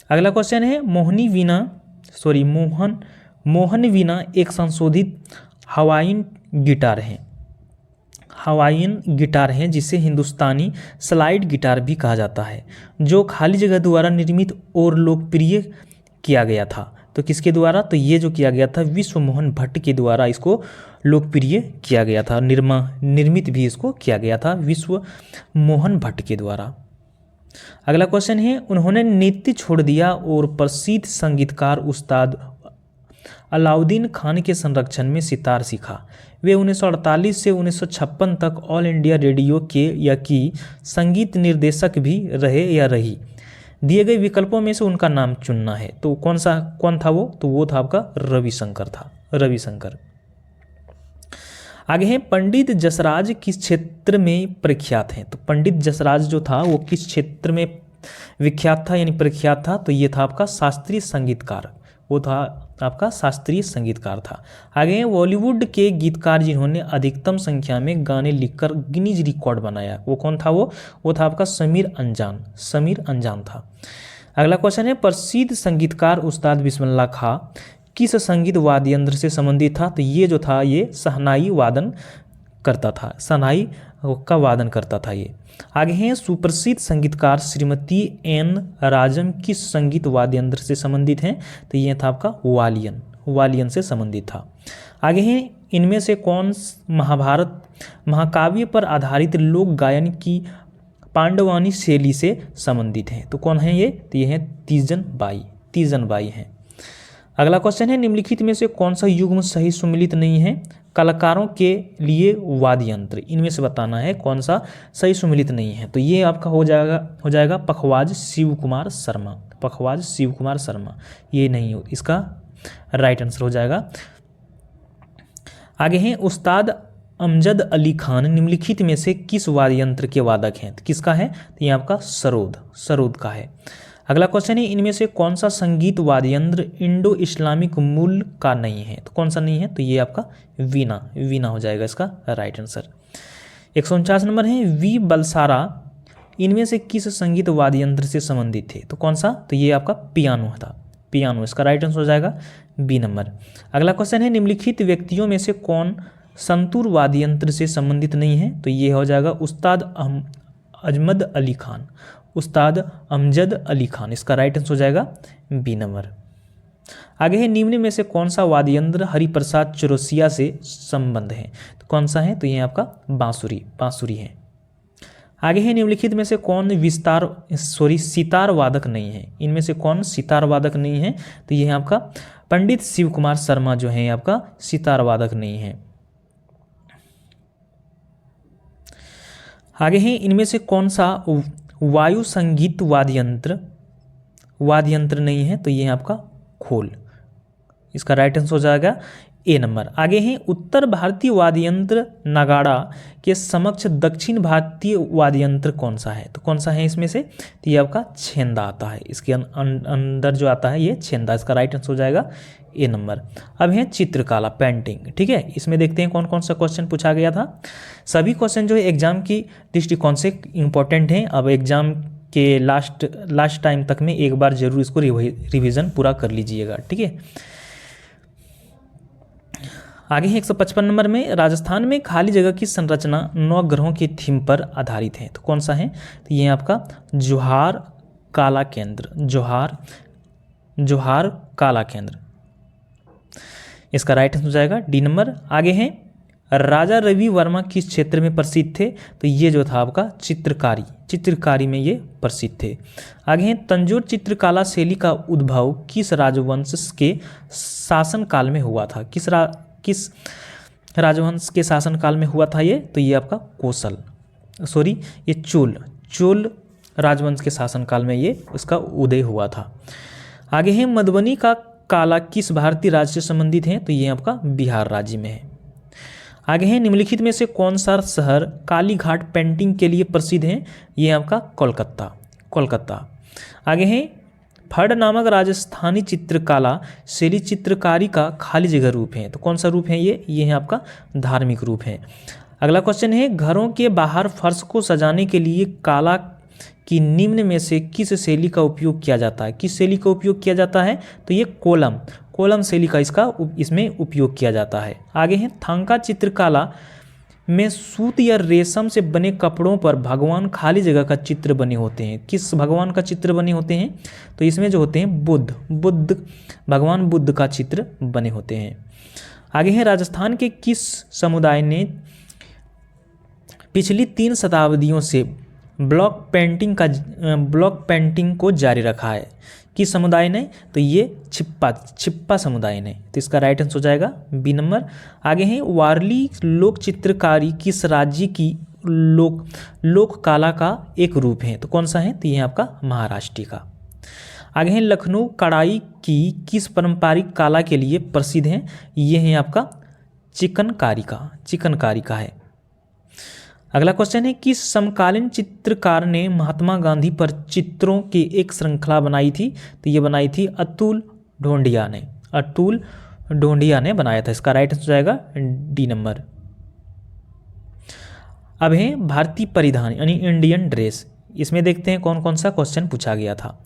अगला क्वेश्चन है मोहन वीणा एक संशोधित हवाइन गिटार है जिसे हिंदुस्तानी स्लाइड गिटार भी कहा जाता है, जो खाली जगह द्वारा निर्मित और लोकप्रिय किया गया था। तो किसके द्वारा? तो ये जो किया गया था विश्व मोहन भट्ट के द्वारा इसको लोकप्रिय किया गया था, निर्मित भी इसको किया गया था विश्व मोहन भट्ट के द्वारा। अगला क्वेश्चन है उन्होंने नृत्य छोड़ दिया और प्रसिद्ध संगीतकार उस्ताद अलाउद्दीन खान के संरक्षण में सितार सीखा। वे 1948 से 1956 तक ऑल इंडिया रेडियो के या की संगीत निर्देशक भी रहे या रही। दिए गए विकल्पों में से उनका नाम चुनना है। तो कौन था वो? तो वो था आपका रविशंकर। आगे है पंडित जसराज किस क्षेत्र में प्रख्यात हैं? तो पंडित जसराज जो था वो किस क्षेत्र में विख्यात था यानी प्रख्यात था? तो ये था आपका शास्त्रीय संगीतकार, वो था आपका शास्त्रीय संगीतकार था। आगे हैं बॉलीवुड के गीतकार जिन्होंने अधिकतम संख्या में गाने लिखकर गिनीज रिकॉर्ड बनाया, वो कौन था? वो था आपका समीर अंजान था। अगला क्वेश्चन है प्रसिद्ध संगीतकार उस्ताद बिस्मिल्लाह खां किस संगीत वाद्य यंत्र से संबंधित था? तो ये जो था ये शहनाई का वादन करता था ये। आगे हैं सुप्रसिद्ध संगीतकार श्रीमती एन राजम किस संगीत वाद्य यंत्र से संबंधित हैं? तो ये था आपका वालियन से संबंधित था। आगे हैं इनमें से कौन महाभारत महाकाव्य पर आधारित लोक गायन की पांडवानी शैली से संबंधित हैं? तो कौन है ये? तो ये हैं तीजन बाई हैं। अगला क्वेश्चन है निम्नलिखित में से कौन सा युग्म सही सुमिलित नहीं है? कलाकारों के लिए वाद्य यंत्र, इनमें से बताना है कौन सा सही सुमिलित नहीं है। तो ये आपका हो जाएगा पखवाज शिव कुमार शर्मा, ये नहीं हो, इसका राइट आंसर हो जाएगा। आगे हैं उस्ताद अमजद अली खान निम्नलिखित में से किस वाद्य यंत्र के वादक हैं? तो किसका है? तो ये आपका सरोद का है। अगला क्वेश्चन है इनमें से कौन सा संगीत वाद्य यंत्र इंडो इस्लामिक मूल का नहीं है? तो कौन सा नहीं है? तो ये आपका वीणा हो जाएगा इसका राइट आंसर। 149 नंबर है वी बलसारा इनमें से किस संगीत वाद्य यंत्र से संबंधित थे? तो कौन सा? तो ये आपका पियानो था, पियानो इसका राइट आंसर हो जाएगा बी नंबर। अगला क्वेश्चन है निम्नलिखित व्यक्तियों में से कौन संतूर वाद्य यंत्र से संबंधित नहीं है? तो ये हो जाएगा उस्ताद अजमद अली खान, उस्ताद अमजद अली खान इसका राइट आंसर हो जाएगा बी नंबर। आगे है निम्न में से कौन सा वाद्य यंत्र हरिप्रसाद चौरसिया से संबंध है? तो कौन सा है? तो ये आपका बांसुरी है। आगे है निम्नलिखित में से कौन सितार वादक नहीं है? इनमें से कौन सितार वादक नहीं है? तो ये है आपका पंडित शिव कुमार शर्मा जो है आपका सितार वादक नहीं है। आगे है इनमें से कौन सा वायु संगीत वाद्य यंत्र नहीं है? तो ये है आपका खोल इसका राइट आंसर हो जाएगा ए नंबर। आगे हैं उत्तर भारतीय वाद्य यंत्र नगाड़ा के समक्ष दक्षिण भारतीय वाद्य यंत्र कौन सा है? तो कौन सा है इसमें से? तो ये आपका छेंदा आता है, इसके अंदर जो आता है ये छेंदा, इसका राइट आंसर हो जाएगा ए नंबर। अब है चित्रकला पेंटिंग, ठीक है। इसमें देखते हैं कौन कौन सा क्वेश्चन पूछा गया था। सभी क्वेश्चन जो है एग्जाम की दृष्टिकोण से इंपॉर्टेंट हैं। अब एग्जाम के लास्ट टाइम तक में एक बार जरूर इसको रिवीजन पूरा कर लीजिएगा, ठीक है। आगे है 155 नंबर में राजस्थान में खाली जगह की संरचना 9 ग्रहों की थीम पर आधारित है। तो कौन सा है? तो ये आपका जोहार काला केंद्र, जोहार काला केंद्र इसका राइट आंसर हो जाएगा डी नंबर। आगे है राजा रवि वर्मा किस क्षेत्र में प्रसिद्ध थे? तो ये जो था आपका चित्रकारी में ये प्रसिद्ध थे। आगे हैं तंजौर चित्रकला शैली का उद्भव किस राजवंश के शासनकाल में हुआ था? किस राजवंश के शासनकाल में हुआ था ये? तो ये आपका चोल राजवंश के शासनकाल में ये उसका उदय हुआ था। आगे है मधुबनी का काला किस भारतीय राज्य से संबंधित है? तो ये आपका बिहार राज्य में है। आगे है निम्नलिखित में से कौन सा शहर काली घाट पेंटिंग के लिए प्रसिद्ध है? ये आपका कोलकाता। आगे है फड़ नामक राजस्थानी चित्रकला शैली चित्रकारी का खाली जगह रूप है। तो कौन सा रूप है ये है आपका धार्मिक रूप है। अगला क्वेश्चन है घरों के बाहर फर्श को सजाने के लिए काला की निम्न में से किस शैली का उपयोग किया जाता है? किस शैली का उपयोग किया जाता है? तो ये कोलम शैली का इसमें उपयोग किया जाता है। आगे है थांका चित्रकला में सूत या रेशम से बने कपड़ों पर भगवान खाली जगह का चित्र बने होते हैं। किस भगवान का चित्र बने होते हैं? तो इसमें जो होते हैं भगवान बुद्ध का चित्र बने होते हैं। आगे है राजस्थान के किस समुदाय ने पिछली 3 शताब्दियों से ब्लॉक पेंटिंग को जारी रखा है? किस समुदाय ने? तो ये छिप्पा समुदाय ने। तो इसका राइट आंसर हो जाएगा बी नंबर। आगे है वारली लोक चित्रकारी किस राज्य की लोक कला का एक रूप है? तो कौन सा है? तो ये आपका महाराष्ट्र का। आगे है लखनऊ कढ़ाई की किस पारंपरिक कला के लिए प्रसिद्ध है? ये है आपका चिकनकारी का है। अगला क्वेश्चन है किस समकालीन चित्रकार ने महात्मा गांधी पर चित्रों की एक श्रृंखला बनाई थी? तो ये बनाई थी अतुल ढोंडिया ने बनाया था। इसका राइट आंसर जाएगा डी नंबर। अब है भारतीय परिधान यानी इंडियन ड्रेस। इसमें देखते हैं कौन कौन सा क्वेश्चन पूछा गया था।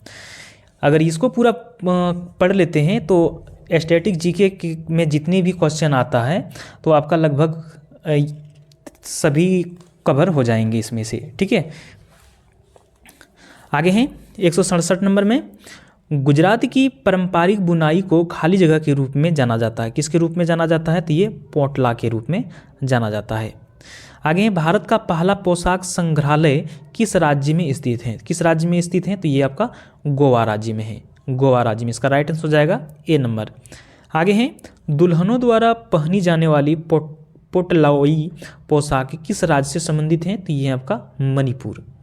अगर इसको पूरा पढ़ लेते हैं तो स्टैटिक जीके में जितनी भी क्वेश्चन आता है तो आपका लगभग सभी कवर हो जाएंगे इसमें से, ठीक है। आगे हैं 167 नंबर में गुजरात की पारंपरिक बुनाई को खाली जगह के रूप में जाना जाता है। किसके रूप में जाना जाता है? तो ये पोटला के रूप में जाना जाता है। आगे हैं भारत का पहला पोशाक संग्रहालय किस राज्य में स्थित है? किस राज्य में स्थित है? तो ये आपका गोवा राज्य में है। गोवा राज्य में इसका राइट आंसर हो जाएगा ए नंबर। आगे हैं दुल्हनों द्वारा पहनी जाने वाली पोटलॉई पोशाक किस राज्य से संबंधित हैं? तो ये आपका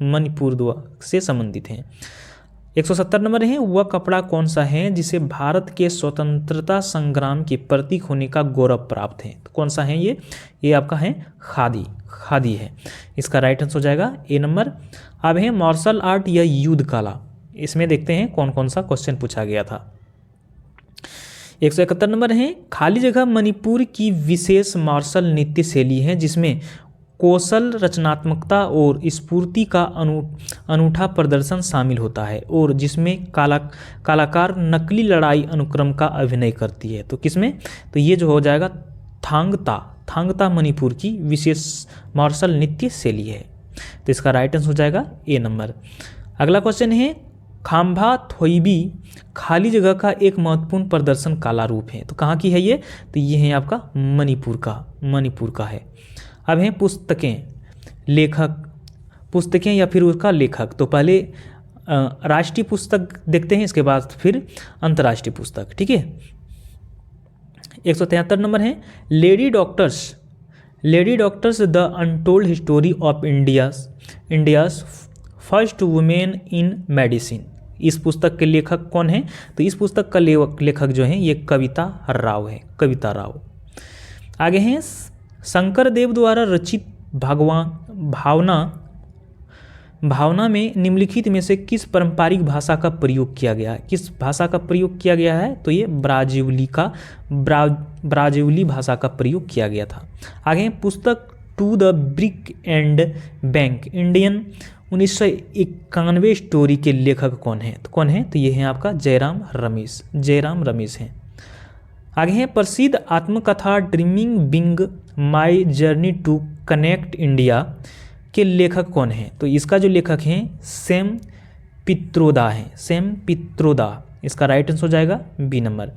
मणिपुर से संबंधित हैं। 170 नंबर है, वह कपड़ा कौन सा है जिसे भारत के स्वतंत्रता संग्राम के प्रतीक होने का गौरव प्राप्त है? तो कौन सा है ये आपका है खादी, खादी है। इसका राइट आंसर हो जाएगा ए नंबर। अब है मार्शल आर्ट या युद्ध कला, इसमें देखते हैं कौन कौन सा क्वेश्चन पूछा गया था। 171 नंबर है, खाली जगह मणिपुर की विशेष मार्शल नृत्य शैली है जिसमें कौशल, रचनात्मकता और स्फूर्ति का अनूठा प्रदर्शन शामिल होता है और जिसमें कलाकार नकली लड़ाई अनुक्रम का अभिनय करती है। तो किसमें? तो ये जो हो जाएगा थांगता मणिपुर की विशेष मार्शल नृत्य शैली है। तो इसका राइट आंसर हो जाएगा ए नंबर। अगला क्वेश्चन है, खाम्भा थोइबी खाली जगह का एक महत्वपूर्ण प्रदर्शन कला रूप है। तो कहाँ की है ये? तो ये है आपका मणिपुर का है। अब हैं पुस्तकें, लेखक, पुस्तकें या फिर उसका लेखक। तो पहले राष्ट्रीय पुस्तक देखते हैं, इसके बाद फिर अंतर्राष्ट्रीय पुस्तक, ठीक है। 173 नंबर है, lady doctors the untold history of India's first women in medicine. इस पुस्तक के लेखक कौन है? तो इस पुस्तक का लेखक जो है ये कविता राव है, कविता राव। आगे हैं, शंकर देव द्वारा रचित भावना में निम्नलिखित में से किस पारंपरिक भाषा का प्रयोग किया गया है? किस भाषा का प्रयोग किया गया है? तो ये ब्राजीली भाषा का प्रयोग किया गया था। आगे पुस्तक to the brink and back Indian 1991 story के लेखक कौन है? तो कौन है? तो ये है आपका जयराम रमेश हैं। आगे हैं, प्रसिद्ध आत्मकथा dreaming big my journey to connect India के लेखक कौन है? तो इसका जो लेखक हैं सैम पित्रोदा। इसका राइट आंसर हो जाएगा बी नंबर।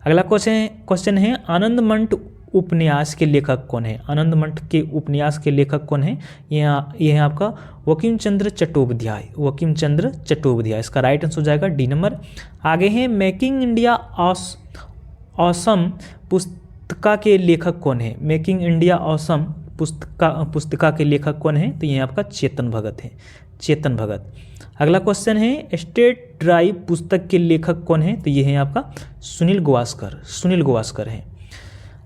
अगला क्वेश्चन है, आनंदमठ उपन्यास के लेखक कौन है? आनंदमठ के उपन्यास के लेखक कौन है? ये है आपका वकीम चंद्र चट्टोपाध्याय। इसका राइट आंसर हो जाएगा डी नंबर। आगे हैं, मेकिंग इंडिया ऑसम पुस्तिका के लेखक कौन है? मेकिंग इंडिया ऑसम पुस्तिका के लेखक कौन है? तो ये आपका चेतन भगत। अगला क्वेश्चन है, स्टेट ड्राइव पुस्तक के लेखक कौन है? तो ये है आपका सुनील गावस्कर हैं।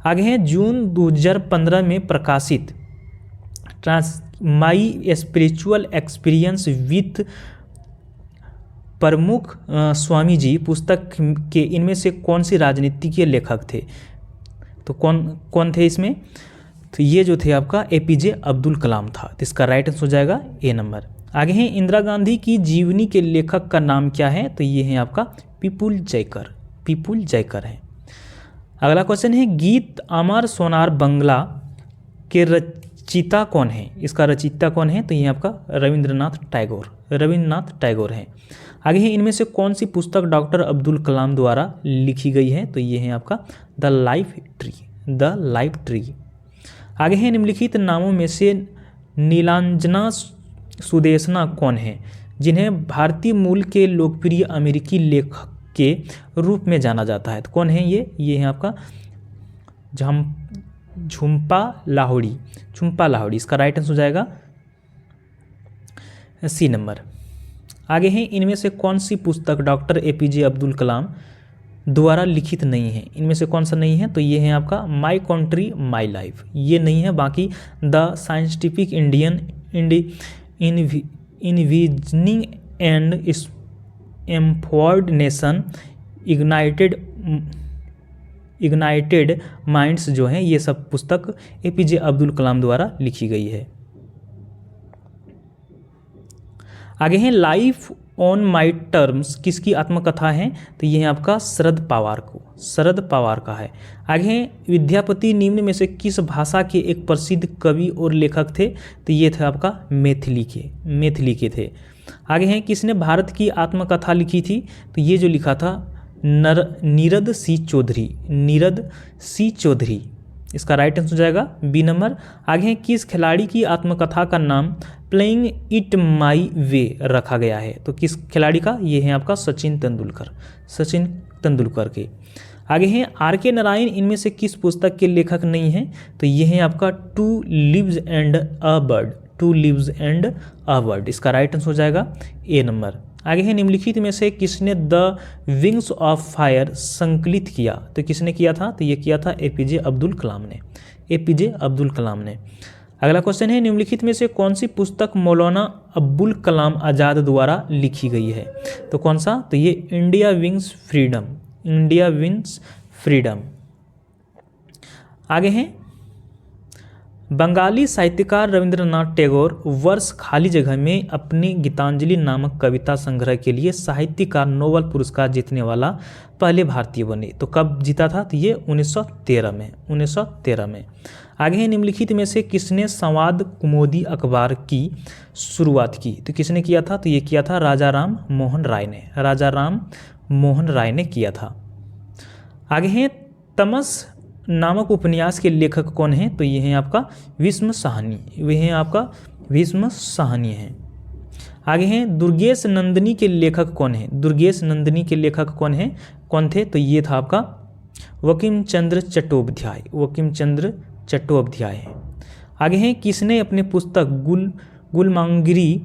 आगे हैं, जून 2015 में प्रकाशित माई स्पिरिचुअल एक्सपीरियंस विथ प्रमुख स्वामी जी पुस्तक के इनमें से कौन सी राजनीति के लेखक थे? तो कौन थे इसमें? तो ये जो थे आपका एपीजे अब्दुल कलाम था। तो इसका राइट आंसर हो जाएगा ए नंबर। आगे हैं, इंदिरा गांधी की जीवनी के लेखक का नाम क्या है? तो ये है आपका विपुल जयकर है। अगला क्वेश्चन है, गीत अमर सोनार बंगला के रचयिता कौन है? इसका रचयिता कौन है? तो ये आपका रविन्द्रनाथ टैगोर हैं। आगे है, इनमें से कौन सी पुस्तक डॉक्टर अब्दुल कलाम द्वारा लिखी गई है? तो ये है आपका द लाइफ ट्री। आगे है, निम्नलिखित नामों में से नीलांजना सुदेशना कौन है जिन्हें भारतीय मूल के लोकप्रिय अमेरिकी लेखक के रूप में जाना जाता है? तो कौन है ये है आपका झुम्पा लाहिड़ी। इसका राइट आंसर हो जाएगा सी नंबर। आगे हैं, इनमें से कौन सी पुस्तक डॉक्टर एपीजे अब्दुल कलाम द्वारा लिखित नहीं है? इनमें से कौन सा नहीं है? तो ये है आपका माई कंट्री माई लाइफ, ये नहीं है। बाकी the scientific Indian envisioning and empowered nation ignited minds जो हैं ये सब पुस्तक एपीजे अब्दुल कलाम द्वारा लिखी गई है। आगे हैं, लाइफ ऑन माई टर्म्स किसकी आत्मकथा है? तो ये है आपका शरद पवार का है। आगे हैं, विद्यापति निम्न में से किस भाषा के एक प्रसिद्ध कवि और लेखक थे? तो ये थे आपका मैथिली के थे। आगे हैं, किसने भारत की आत्मकथा लिखी थी? तो ये जो लिखा था नीरद सी चौधरी। इसका राइट आंसर हो जाएगा बी नंबर। आगे हैं, किस खिलाड़ी की आत्मकथा का नाम प्लेइंग इट माई वे रखा गया है? तो किस खिलाड़ी का? ये है आपका सचिन तेंदुलकर के। आगे हैं, आर के नारायण इनमें से किस पुस्तक के लेखक नहीं हैं? तो ये है आपका two lives and a bird. इसका राइट आंसर हो जाएगा ए नंबर। आगे है निम्नलिखित में से किसने द विंग्स ऑफ फायर संकलित किया? तो किसने किया था? तो ये किया था एपीजे अब्दुल कलाम ने, एपीजे अब्दुल कलाम ने। अगला क्वेश्चन है निम्नलिखित में से कौन सी पुस्तक मौलाना अब्दुल कलाम आज़ाद द्वारा लिखी गई है? तो कौन सा? तो ये India wings freedom, India wings freedom. आगे हैं बंगाली साहित्यकार रविंद्रनाथ टैगोर वर्ष खाली जगह में अपनी गीतांजलि नामक कविता संग्रह के लिए साहित्यकार नोबेल पुरस्कार जीतने वाला पहले भारतीय बने। तो कब जीता था? तो ये 1913 में, 1913 में। आगे है निम्नलिखित में से किसने संवाद कुमुदी अखबार की शुरुआत की? तो किसने किया था? तो ये किया था राजा राम मोहन राय ने, राजा राम मोहन राय ने किया था। आगे हैं तमस नामक उपन्यास के लेखक कौन हैं? तो ये हैं आपका भीष्म साहनी, वे हैं आपका भीष्म साहनी हैं। आगे हैं दुर्गेश नंदिनी के लेखक कौन हैं? दुर्गेश नंदिनी के लेखक कौन थे? तो ये था आपका बंकिम चंद्र चट्टोपाध्याय, बंकिम चंद्र चट्टोपाध्याय है। आगे हैं किसने अपनी पुस्तक गुलमांगिरी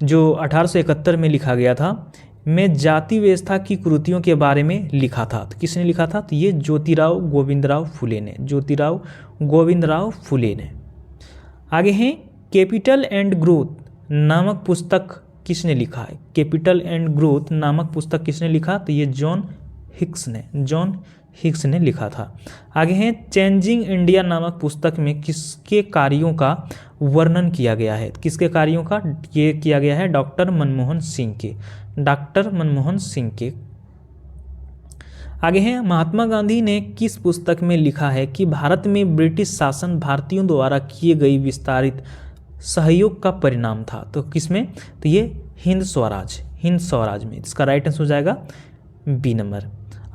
जो 1871 में लिखा गया था में जाति व्यवस्था की कुरीतियों के बारे में लिखा था? तो किसने लिखा था? तो ये ज्योतिराव गोविंदराव फुले ने, ज्योतिराव गोविंदराव फुले ने। आगे हैं कैपिटल एंड ग्रोथ नामक पुस्तक किसने लिखा है? कैपिटल एंड ग्रोथ नामक पुस्तक किसने लिखा? तो ये जॉन हिक्स ने, जॉन हिक्स ने लिखा था। आगे हैं चेंजिंग इंडिया नामक पुस्तक में किसके कार्यों का वर्णन किया गया है? किसके कार्यों का? ये किया गया है डॉक्टर मनमोहन सिंह के, डॉक्टर मनमोहन सिंह के। आगे हैं महात्मा गांधी ने किस पुस्तक में लिखा है कि भारत में ब्रिटिश शासन भारतीयों द्वारा किए गई विस्तारित सहयोग का परिणाम था? तो किसमें? तो ये हिंद स्वराज, हिंद स्वराज में। इसका राइट आंसर हो जाएगा बी नंबर।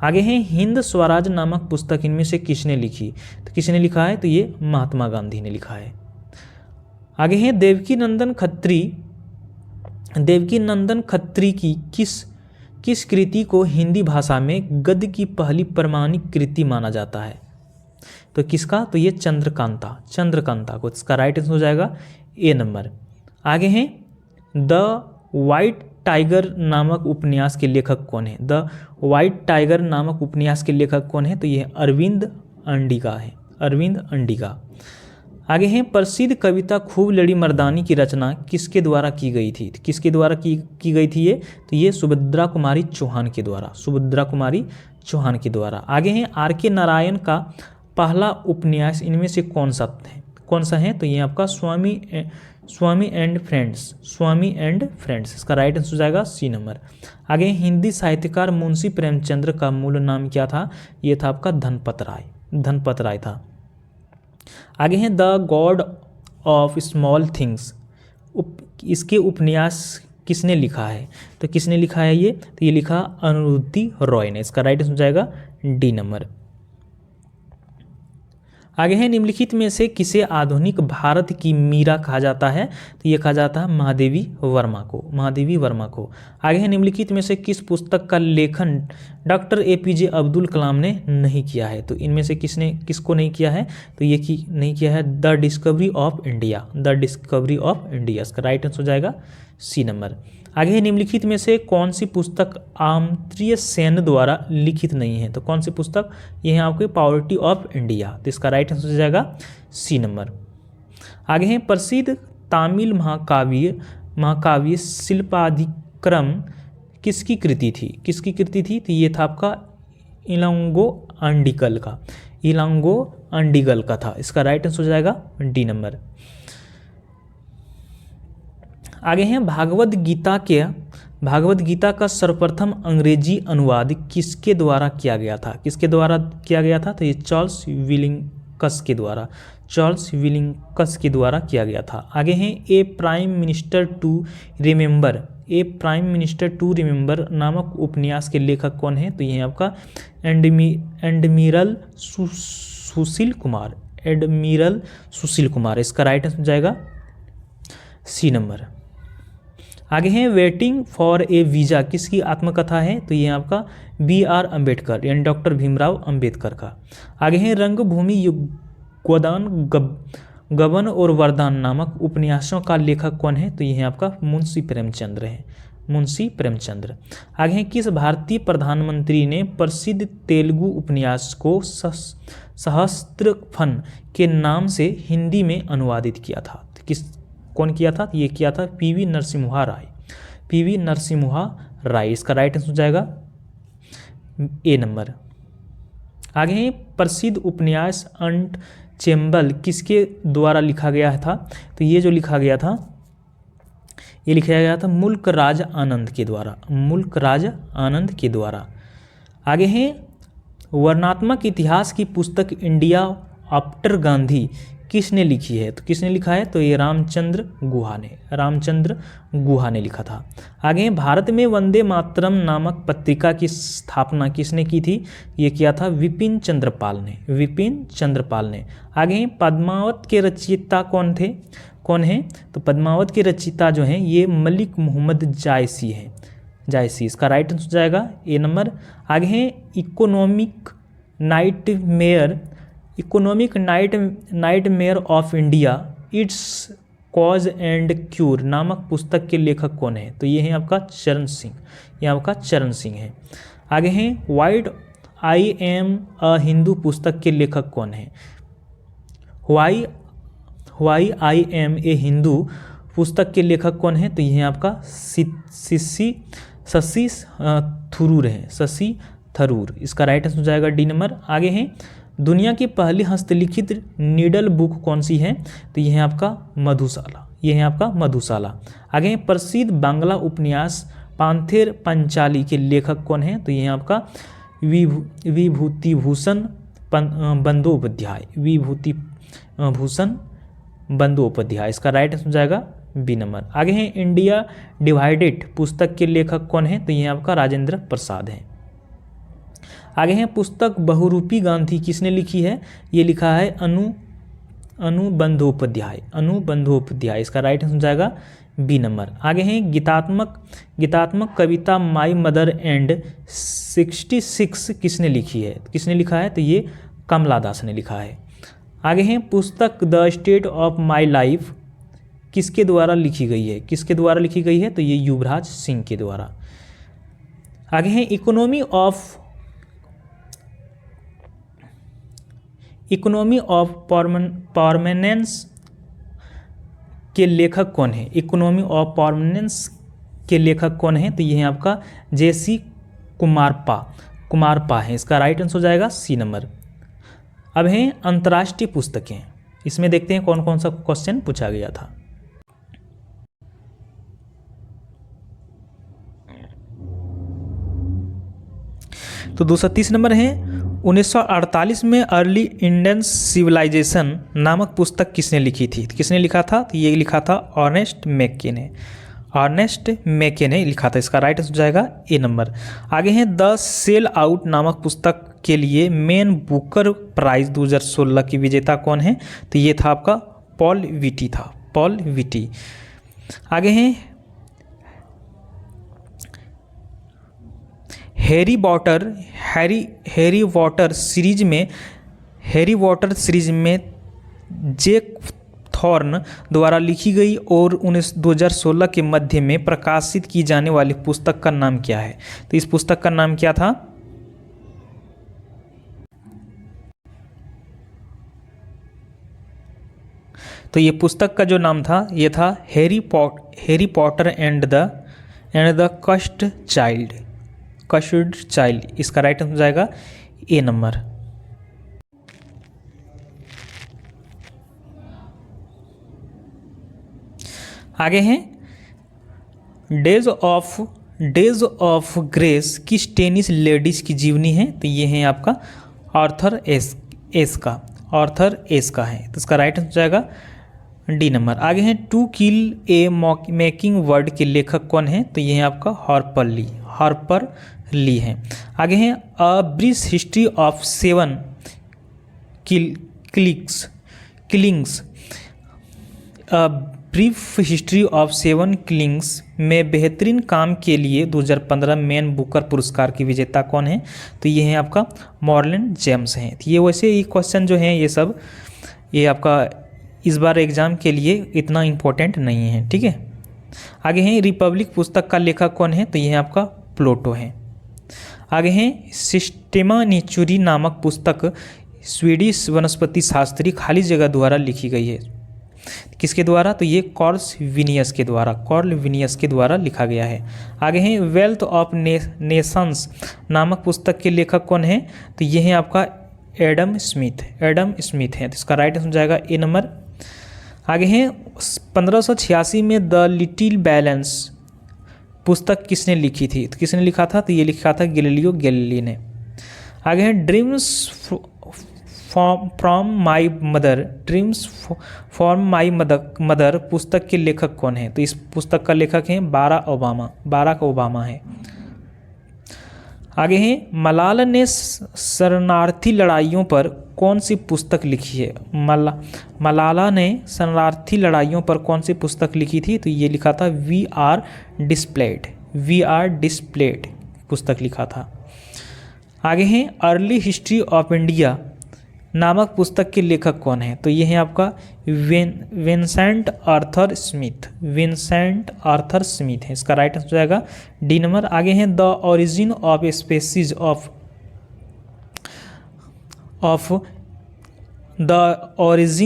आगे हैं हिंद स्वराज नामक पुस्तक इनमें से किसने लिखी? तो किसने लिखा है? तो ये महात्मा गांधी ने लिखा है। आगे हैं देवकी नंदन खत्री की किस कृति को हिंदी भाषा में गद्य की पहली प्रमाणिक कृति माना जाता है? तो किसका? तो ये चंद्रकांता, चंद्रकांता को। इसका राइट आंसर हो जाएगा ए नंबर। आगे हैं द वाइट टाइगर नामक उपन्यास के लेखक कौन है? द वाइट टाइगर नामक उपन्यास के लेखक कौन है? तो ये अरविंद अंडिगा है, अरविंद अंडिगा। आगे हैं प्रसिद्ध कविता खूब लड़ी मर्दानी की रचना किसके द्वारा की गई थी? किसके द्वारा की गई थी ये? तो ये सुभद्रा कुमारी चौहान के द्वारा, सुभद्रा कुमारी चौहान के द्वारा। आगे हैं आर के नारायण का पहला उपन्यास इनमें से कौन सा है? तो ये आपका Swami and Friends, Swami and Friends. इसका राइट आंसर हो जाएगा सी नंबर। आगे हिंदी साहित्यकार मुंशी प्रेमचंद्र का मूल नाम क्या था? ये था आपका धनपत राय, धनपत राय था। आगे हैं the God of small things, इसके उपन्यास किसने लिखा है? तो किसने लिखा है ये? तो ये लिखा अरुंधति रॉय ने। इसका राइट आंसर हो जाएगा डी नंबर। आगे है निम्नलिखित में से किसे आधुनिक भारत की मीरा कहा जाता है? तो ये कहा जाता है महादेवी वर्मा को, महादेवी वर्मा को। आगे है निम्नलिखित में से किस पुस्तक का लेखन डॉक्टर एपीजे अब्दुल कलाम ने नहीं किया है? तो इनमें से किसको नहीं किया है? तो ये नहीं किया है the discovery of India, the discovery of India. इसका राइट आंसर हो जाएगा सी नंबर। आगे है निम्नलिखित में से कौन सी पुस्तक अमर्त्य सेन द्वारा लिखित नहीं है? तो कौन सी पुस्तक? ये है आपके पॉवर्टी ऑफ इंडिया। तो इसका राइट आंसर हो जाएगा सी नंबर। आगे है प्रसिद्ध तमिल महाकाव्य शिल्पाधिक्रम किसकी कृति थी? किसकी कृति थी? तो ये था आपका इलांगो अंडिगल का, इलांगो अंडिगल का था। इसका राइट आंसर हो जाएगा डी नंबर। आगे हैं भागवत गीता का सर्वप्रथम अंग्रेजी अनुवाद किसके द्वारा किया गया था? किसके द्वारा किया गया था? तो ये चार्ल्स विलिंगकस के द्वारा, चार्ल्स विलिंगकस के द्वारा किया गया था। आगे हैं ए प्राइम मिनिस्टर टू रिमेंबर नामक उपन्यास के लेखक कौन है? तो ये आपका एडमिरल सुशील कुमार, एडमिरल सुशील कुमार। इसका राइट आंसर जाएगा सी नंबर। आगे हैं वेटिंग फॉर ए वीज़ा किसकी आत्मकथा है? तो ये आपका BR अम्बेडकर यानी डॉक्टर भीमराव अम्बेडकर का। आगे हैं रंगभूमि गोदान गबन और वरदान नामक उपन्यासों का लेखक कौन है? तो ये है आपका मुंशी प्रेमचंद्र है, मुंशी प्रेमचंद्र। आगे हैं, किस भारतीय प्रधानमंत्री ने प्रसिद्ध तेलुगु उपन्यास को सहस्त्रफन के नाम से हिंदी में अनुवादित किया था? कौन किया था? ये किया था पीवी नरसिम्हा राय। पीवी नरसिम्हा राय, इसका राइट आंसर हो जाएगा ए नंबर। आगे हैं, प्रसिद्ध उपन्यास अनटेचेबल किसके द्वारा लिखा गया था? तो ये जो लिखा गया था, ये लिखा गया था मुल्क राज आनंद के द्वारा। मुल्क राज आनंद के द्वारा। आगे हैं, वर्णनात्मक इतिहास की पुस्तक इंडिया आफ्टर गांधी किसने लिखी है? तो किसने लिखा है? तो ये रामचंद्र गुहा ने लिखा था। आगे हैं, भारत में वंदे मातरम नामक पत्रिका की स्थापना किसने की थी? ये किया था विपिन चंद्र पाल ने। आगे हैं, पद्मावत के रचयिता कौन है? तो पद्मावत के रचयिता जो हैं ये मलिक मोहम्मद जायसी हैं। इसका राइट आंसर हो जाएगा ए नंबर। आगे हैं, economic nightmare of India it's cause and cure नामक पुस्तक के लेखक कौन है? तो ये हैं आपका चरण सिंह है। आगे हैं, why I am a Hindu पुस्तक के लेखक कौन है? Why I am a Hindu पुस्तक के लेखक कौन है? तो ये है आपका शशि थरूर। इसका राइट आंसर हो जाएगा डी नंबर। आगे हैं, दुनिया की पहली हस्तलिखित नीडल बुक कौन सी है? तो ये है आपका मधुशाला। आगे हैं, प्रसिद्ध बांग्ला उपन्यास पांथेर पंचाली के लेखक कौन है? तो ये है आपका विभूतिभूषण बंदोपाध्याय। इसका राइट आंसर हो जाएगा बी नंबर। आगे हैं, इंडिया डिवाइडेड पुस्तक के लेखक कौन है? तो ये आपका राजेंद्र प्रसाद है। आगे हैं, पुस्तक बहुरूपी गांधी किसने लिखी है? ये लिखा है अनु बंदोपाध्याय। इसका राइट आंसर हो जाएगा बी नंबर। आगे हैं, गीतात्मक कविता माई मदर एंड 66 किसने लिखी है? किसने लिखा है? तो ये कमला दास ने लिखा है। आगे हैं, पुस्तक the state of my life किसके द्वारा लिखी गई है? तो ये युवराज सिंह के द्वारा। आगे हैं, इकोनॉमी ऑफ परमानेंस के लेखक कौन है? तो ये है आपका जेसी कुमारपा है। इसका राइट आंसर हो जाएगा सी नंबर। अब हैं अंतर्राष्ट्रीय पुस्तकें, इसमें देखते हैं कौन कौन सा क्वेश्चन पूछा गया था। तो 230 नंबर है, 1948 में अर्ली इंडियन सिविलाइजेशन नामक पुस्तक किसने लिखी थी? किसने लिखा था? तो ये लिखा था अर्नेस्ट मैके ने लिखा था। इसका राइट आंसर हो जाएगा ए नंबर। आगे हैं, द सेल आउट नामक पुस्तक के लिए मेन बुकर प्राइज 2016 की विजेता कौन है? तो ये था आपका पॉल विटी। आगे हैं, हैरी वॉटर सीरीज में जैक थॉर्न द्वारा लिखी गई और 2016 के मध्य में प्रकाशित की जाने वाली पुस्तक का नाम क्या है? तो इस पुस्तक का नाम क्या था? तो ये पुस्तक का जो नाम था ये था Harry Potter and the caused child. इसका राइट आंसर हो जाएगा ए नंबर। आगे हैं, डेज ऑफ ग्रेस किस टेनिस लेडीज की जीवनी है? तो ये है आपका आर्थर एस का है। तो इसका राइट आंसर हो जाएगा डी नंबर। आगे हैं, to kill a mockingbird के लेखक कौन है? तो ये है आपका हार्पर ली है। आगे हैं, a brief history of 7 killings brief history of 7 killings में बेहतरीन काम के लिए 2015 मैन बुकर पुरस्कार की विजेता कौन है? तो ये है आपका मॉर्लन जेम्स हैं। ये वैसे ये क्वेश्चन जो हैं ये आपका इस बार एग्ज़ाम के लिए इतना इम्पोर्टेंट नहीं है, ठीक है। आगे हैं रिपब्लिक पुस्तक का लेखक कौन है, तो ये आपका प्लूटो है। आगे हैं सिस्टेमा नेचुरी नामक पुस्तक स्वीडिश वनस्पति शास्त्री खाली जगह द्वारा लिखी गई है। किसके द्वारा, तो ये कार्ल विनियस के द्वारा लिखा गया है। आगे हैं वेल्थ ऑफ नेशंस नामक पुस्तक के लेखक कौन है, तो ये है आपका एडम स्मिथ है। तो इसका राइट आंसर हो जाएगा ए नंबर। आगे हैं 1586 में द लिटिल बैलेंस पुस्तक किसने लिखी थी, तो किसने लिखा था, तो ये लिखा था गैलीलियो गैलीली ने। आगे हैं ड्रीम्स फ्रॉम माई मदर पुस्तक के लेखक कौन है, तो इस पुस्तक का लेखक है बाराक ओबामा है। आगे हैं मलाला ने शरणार्थी लड़ाइयों पर कौन सी पुस्तक लिखी है, मलाला ने शरणार्थी लड़ाइयों पर कौन सी पुस्तक लिखी थी, तो ये लिखा था वी आर डिस्प्लेड पुस्तक लिखा था। आगे हैं अर्ली हिस्ट्री ऑफ इंडिया नामक पुस्तक के लेखक कौन है, तो ये है आपका विंसेंट आर्थर स्मिथ है। इसका राइट आंसर हो जाएगा डी नंबर। आगे हैं द ओरिजिन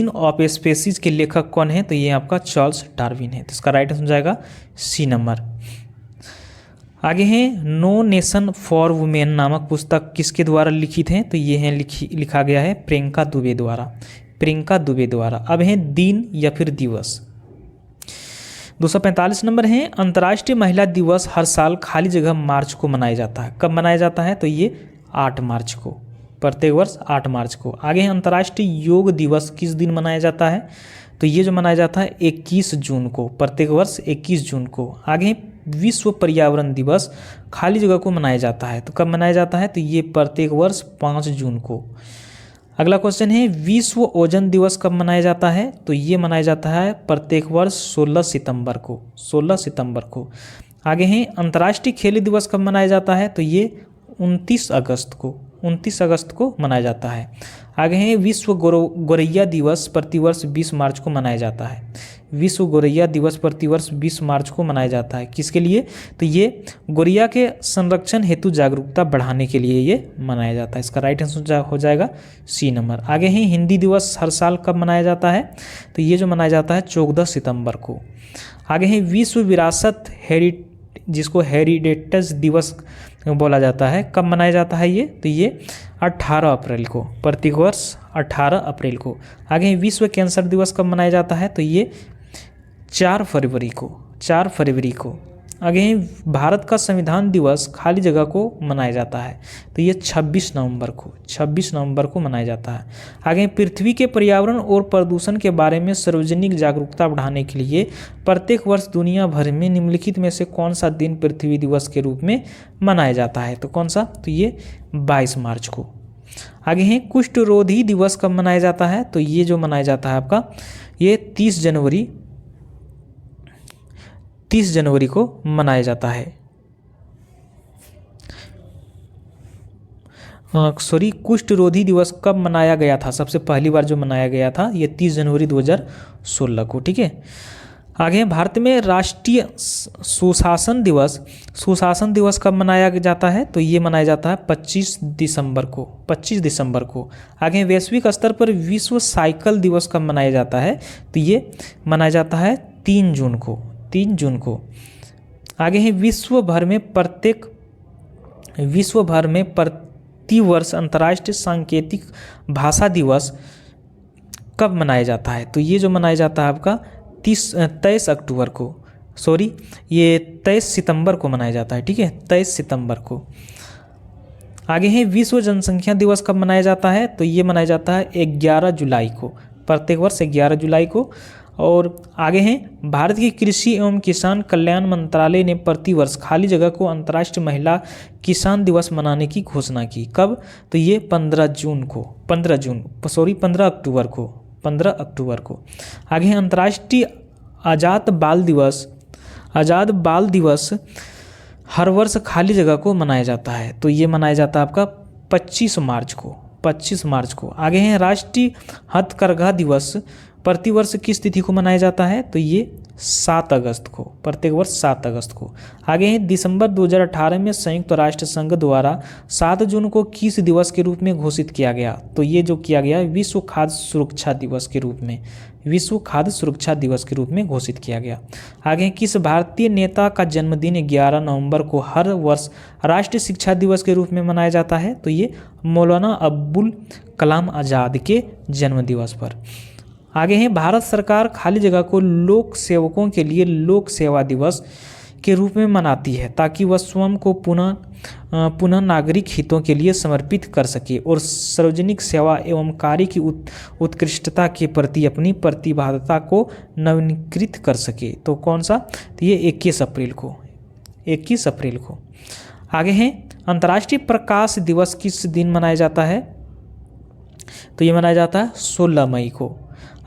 ऑफ स्पीसीज के लेखक कौन है, तो ये आपका चार्ल्स डार्विन है। तो इसका राइट आंसर हो जाएगा सी नंबर। आगे हैं नो नेशन फॉर वुमेन नामक पुस्तक किसके द्वारा लिखित है, तो ये है लिखा गया है प्रियंका दुबे द्वारा। अब हैं दिन या फिर दिवस। 245 नंबर है अंतर्राष्ट्रीय महिला दिवस हर साल खाली जगह मार्च को मनाया जाता है। कब मनाया जाता है, तो ये 8 मार्च को, प्रत्येक वर्ष 8 मार्च को। आगे है अंतर्राष्ट्रीय योग दिवस किस दिन मनाया जाता है, तो ये जो मनाया जाता है 21 जून को, प्रत्येक वर्ष 21 जून को। आगे विश्व पर्यावरण दिवस खाली जगह को मनाया जाता है, तो कब मनाया जाता है, तो ये प्रत्येक वर्ष 5 जून को। अगला क्वेश्चन है विश्व ओजोन दिवस कब मनाया जाता है, तो ये मनाया जाता है प्रत्येक वर्ष 16 सितंबर को। आगे हैं अंतर्राष्ट्रीय खेल दिवस कब मनाया जाता है, तो ये 29 अगस्त को मनाया जाता है। आगे हैं विश्व गोरैया दिवस प्रतिवर्ष 20 मार्च को मनाया जाता है। विश्व गोरैया दिवस प्रतिवर्ष 20 मार्च को मनाया जाता है। किसके लिए, तो ये गोरैया के संरक्षण हेतु जागरूकता बढ़ाने के लिए ये मनाया जाता है। इसका राइट आंसर हो जाएगा सी नंबर। आगे हैं हिंदी दिवस हर साल कब मनाया जाता है, तो ये जो मनाया जाता है 14 सितंबर को। आगे हैं विश्व विरासत जिसको हेरिटेज दिवस बोला जाता है, कब मनाया जाता है ये, तो ये 18 अप्रैल को, प्रत्येक वर्ष 18 अप्रैल को। आगे विश्व कैंसर दिवस कब मनाया जाता है, तो ये 4 फरवरी को। आगे भारत का संविधान दिवस खाली जगह को मनाया जाता है, तो ये 26 नवंबर को मनाया जाता है। आगे पृथ्वी के पर्यावरण और प्रदूषण के बारे में सार्वजनिक जागरूकता बढ़ाने के लिए प्रत्येक वर्ष दुनिया भर में निम्नलिखित में से कौन सा दिन पृथ्वी दिवस के रूप में मनाया जाता है, तो कौन सा, तो ये 22 मार्च को। आगे हैं कुष्ठ रोधी दिवस कब मनाया जाता है, तो ये जो मनाया जाता है आपका ये 30 जनवरी को मनाया जाता है। कुष्ठ रोधी दिवस कब मनाया गया था, सबसे पहली बार जो मनाया गया था ये 30 जनवरी 2016 को। ठीक है, आगे भारत में राष्ट्रीय सुशासन दिवस कब मनाया जाता है, तो ये मनाया जाता है 25 दिसंबर को। आगे वैश्विक स्तर पर विश्व साइकिल दिवस कब मनाया जाता है, तो ये मनाया जाता है 3 जून को। आगे है विश्व भर में प्रतिवर्ष अंतर्राष्ट्रीय सांकेतिक भाषा दिवस कब मनाया जाता है, तो ये जो मनाया जाता है आपका 23 सितंबर को मनाया जाता है। ठीक है, 23 सितंबर को। आगे है विश्व जनसंख्या दिवस कब मनाया जाता है, तो ये मनाया जाता है 11 जुलाई को, प्रत्येक वर्ष 11 जुलाई को। और आगे हैं भारत की कृषि एवं किसान कल्याण मंत्रालय ने प्रतिवर्ष खाली जगह को अंतर्राष्ट्रीय महिला किसान दिवस मनाने की घोषणा की। कब, तो ये 15 अक्टूबर को। आगे हैं अंतर्राष्ट्रीय आज़ाद बाल दिवस हर वर्ष खाली जगह को मनाया जाता है, तो ये मनाया जाता है आपका 25 मार्च को। आगे हैं राष्ट्रीय हथकरघा दिवस प्रतिवर्ष किस तिथि को मनाया जाता है, तो ये 7 अगस्त को, प्रत्येक वर्ष 7 अगस्त को। आगे हैं दिसंबर 2018 में संयुक्त राष्ट्र संघ द्वारा 7 जून को किस दिवस के रूप में घोषित किया गया? तो ये जो किया गया विश्व खाद्य सुरक्षा दिवस के रूप में, विश्व खाद्य सुरक्षा दिवस के रूप में घोषित किया गया। आगे किस भारतीय नेता का जन्मदिन 11 नवंबर को हर वर्ष राष्ट्रीय शिक्षा दिवस के रूप में मनाया जाता है? तो ये मौलाना अब्दुल कलाम आज़ाद के जन्म दिवस पर। आगे हैं भारत सरकार खाली जगह को लोक सेवकों के लिए लोक सेवा दिवस के रूप में मनाती है ताकि वह स्वयं को पुनः नागरिक हितों के लिए समर्पित कर सके और सार्वजनिक सेवा एवं कार्य की उत्कृष्टता के प्रति अपनी प्रतिबद्धता को नवीनीकृत कर सके। तो कौन सा? तो ये 21 अप्रैल को, 21 अप्रैल को। आगे हैं अंतर्राष्ट्रीय प्रकाश दिवस किस दिन मनाया जाता है? तो ये मनाया जाता है 16 मई को।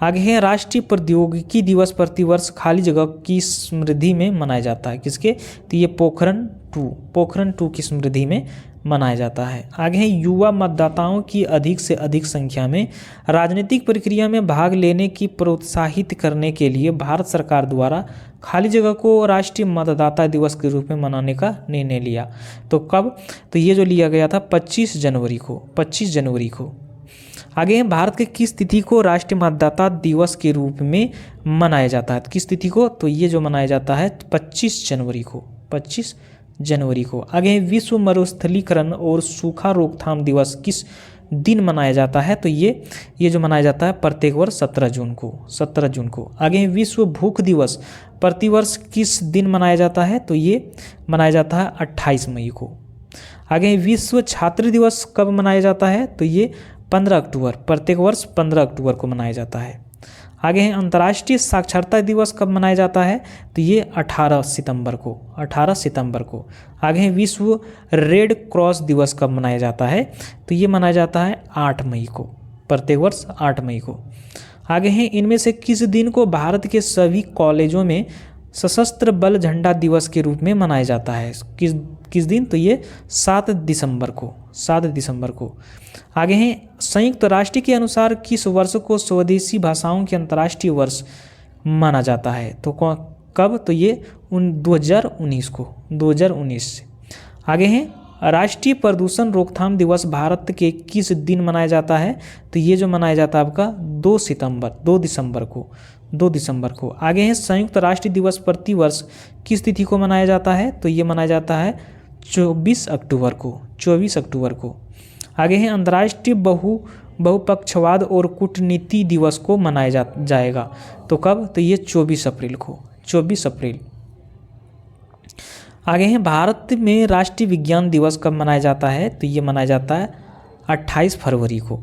आगे है राष्ट्रीय प्रौद्योगिकी दिवस प्रतिवर्ष खाली जगह की स्मृति में मनाया जाता है। किसके? तो ये पोखरण 2 की स्मृति में मनाया जाता है। आगे है युवा मतदाताओं की अधिक से अधिक संख्या में राजनीतिक प्रक्रिया में भाग लेने की प्रोत्साहित करने के लिए भारत सरकार द्वारा खाली जगह को राष्ट्रीय मतदाता दिवस के रूप में मनाने का निर्णय लिया। तो कब? तो ये जो लिया गया था 25 जनवरी को, 25 जनवरी को। आगे हैं भारत के किस तिथि को राष्ट्रीय मतदाता दिवस के रूप में मनाया जाता है? किस तिथि को? तो ये जो मनाया जाता है 25 जनवरी को, 25 जनवरी को। आगे हैं विश्व मरुस्थलीकरण और सूखा रोकथाम दिवस किस दिन मनाया जाता है? तो ये जो मनाया जाता है प्रत्येक वर्ष 17 जून को, 17 जून को। आगे हैं विश्व भूख दिवस प्रतिवर्ष किस दिन मनाया जाता है? तो ये मनाया जाता है 28 मई को। आगे विश्व छात्र दिवस कब मनाया जाता है? तो ये 15 अक्टूबर, प्रत्येक वर्ष 15 अक्टूबर को मनाया जाता है। आगे हैं अंतर्राष्ट्रीय साक्षरता दिवस कब मनाया जाता है? तो ये 18 सितंबर को, 18 सितंबर को। आगे हैं विश्व रेड क्रॉस दिवस कब मनाया जाता है? तो ये मनाया जाता है 8 मई को, प्रत्येक वर्ष 8 मई को। आगे हैं इनमें से किस दिन को भारत के सभी कॉलेजों में सशस्त्र बल झंडा दिवस के रूप में मनाया जाता है? किस दिन? तो ये 7 दिसंबर को, 7 दिसंबर को। आगे हैं संयुक्त राष्ट्र के अनुसार किस वर्ष को स्वदेशी भाषाओं के अंतर्राष्ट्रीय वर्ष माना जाता है? तो कब? तो ये 2019 को, 2019। आगे हैं राष्ट्रीय प्रदूषण रोकथाम दिवस भारत के किस दिन मनाया जाता है? तो ये जो मनाया जाता है आपका 2 दिसंबर को, 2 दिसंबर को। आगे हैं संयुक्त राष्ट्र दिवस प्रतिवर्ष किस तिथि को मनाया जाता है? तो ये मनाया जाता है 24 अक्टूबर को, 24 अक्टूबर को। आगे हैं अंतर्राष्ट्रीय बहुपक्षवाद और कूटनीति दिवस को मनाया जाएगा। तो कब? तो ये 24 अप्रैल को, 24 अप्रैल। आगे हैं भारत में राष्ट्रीय विज्ञान दिवस कब मनाया जाता है? तो ये मनाया जाता है 28 फरवरी को।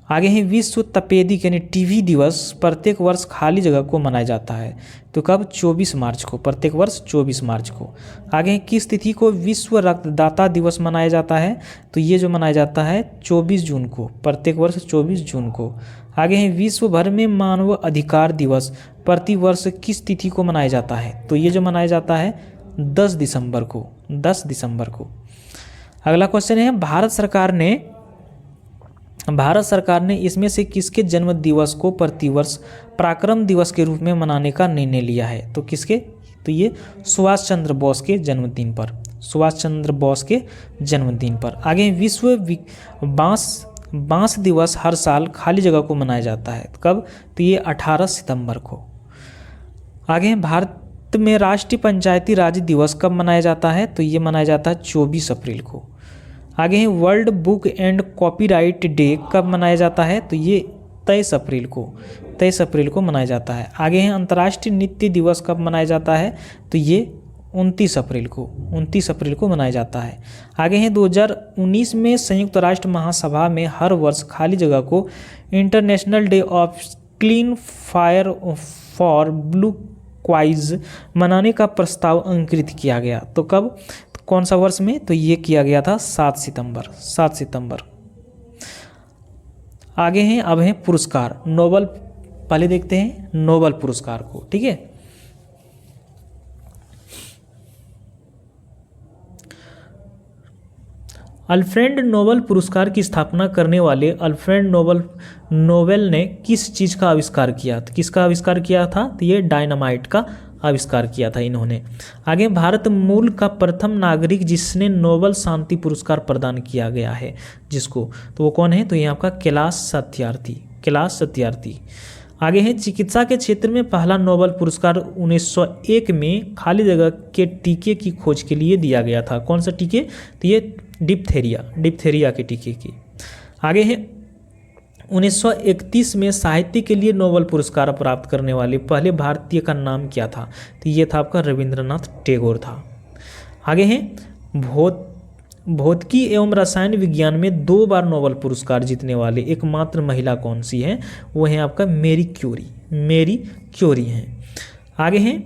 आगे हैं विश्व तपेदिक यानी टीबी दिवस प्रत्येक वर्ष खाली जगह को मनाया जाता है। तो कब? 24 मार्च को, प्रत्येक वर्ष 24 मार्च को। आगे हैं किस तिथि को विश्व रक्तदाता दिवस मनाया जाता है? तो ये जो मनाया जाता है 24 जून को, प्रत्येक वर्ष 24 जून को। आगे हैं विश्व भर में मानव अधिकार दिवस प्रतिवर्ष किस तिथि को मनाया जाता है? तो ये जो मनाया जाता है 10 दिसंबर को, 10 दिसंबर को। अगला क्वेश्चन है भारत सरकार ने इसमें से किसके जन्म दिवस को प्रतिवर्ष पराक्रम दिवस के रूप में मनाने का निर्णय लिया है? तो किसके? तो ये सुभाष चंद्र बोस के जन्मदिन पर, सुभाष चंद्र बोस के जन्मदिन पर। आगे विश्व बांस दिवस हर साल खाली जगह को मनाया जाता है। कब? तो ये 18 सितंबर को। आगे भारत में राष्ट्रीय पंचायती राज दिवस कब मनाया जाता है? तो ये मनाया जाता है 24 अप्रैल को। आगे हैं world book and copyright day कब मनाया जाता है? तो ये 23 अप्रैल को, 23 अप्रैल को मनाया जाता है। आगे हैं अंतर्राष्ट्रीय नृत्य दिवस कब मनाया जाता है? तो ये 29 अप्रैल को, 29 अप्रैल को मनाया जाता है। आगे हैं 2019 में संयुक्त राष्ट्र महासभा में हर वर्ष खाली जगह को international day of clean air for blue skies मनाने का प्रस्ताव अंकित किया गया। तो कब? कौन सा वर्ष में? तो ये किया गया था 7 सितंबर, 7 सितंबर। आगे हैं अब हैं पुरस्कार नोबल। पहले देखते हैं नोबल पुरस्कार को, ठीक है। अल्फ्रेड नोबेल पुरस्कार की स्थापना करने वाले अल्फ्रेड नोबेल ने किस चीज़ का आविष्कार किया? तो किसका आविष्कार किया था? तो ये डायनामाइट का आविष्कार किया था इन्होंने। आगे, भारत मूल का प्रथम नागरिक जिसने नोबेल शांति पुरस्कार प्रदान किया गया है जिसको, तो वो कौन है? तो ये आपका कैलाश सत्यार्थी। आगे है, चिकित्सा के क्षेत्र में पहला नोबेल पुरस्कार 1901 में खाली जगह के टीके की खोज के लिए दिया गया था। कौन सा टीके? तो ये डिप्थेरिया के टीके की। आगे है, 1931 में साहित्य के लिए नोबेल पुरस्कार प्राप्त करने वाले पहले भारतीय का नाम क्या था? तो ये था आपका रविंद्रनाथ टैगोर था। आगे है, भौतिकी एवं रसायन विज्ञान में 2 बार नोबेल पुरस्कार जीतने वाले एकमात्र महिला कौन सी है? वो है आपका मैरी क्यूरी हैं। आगे है,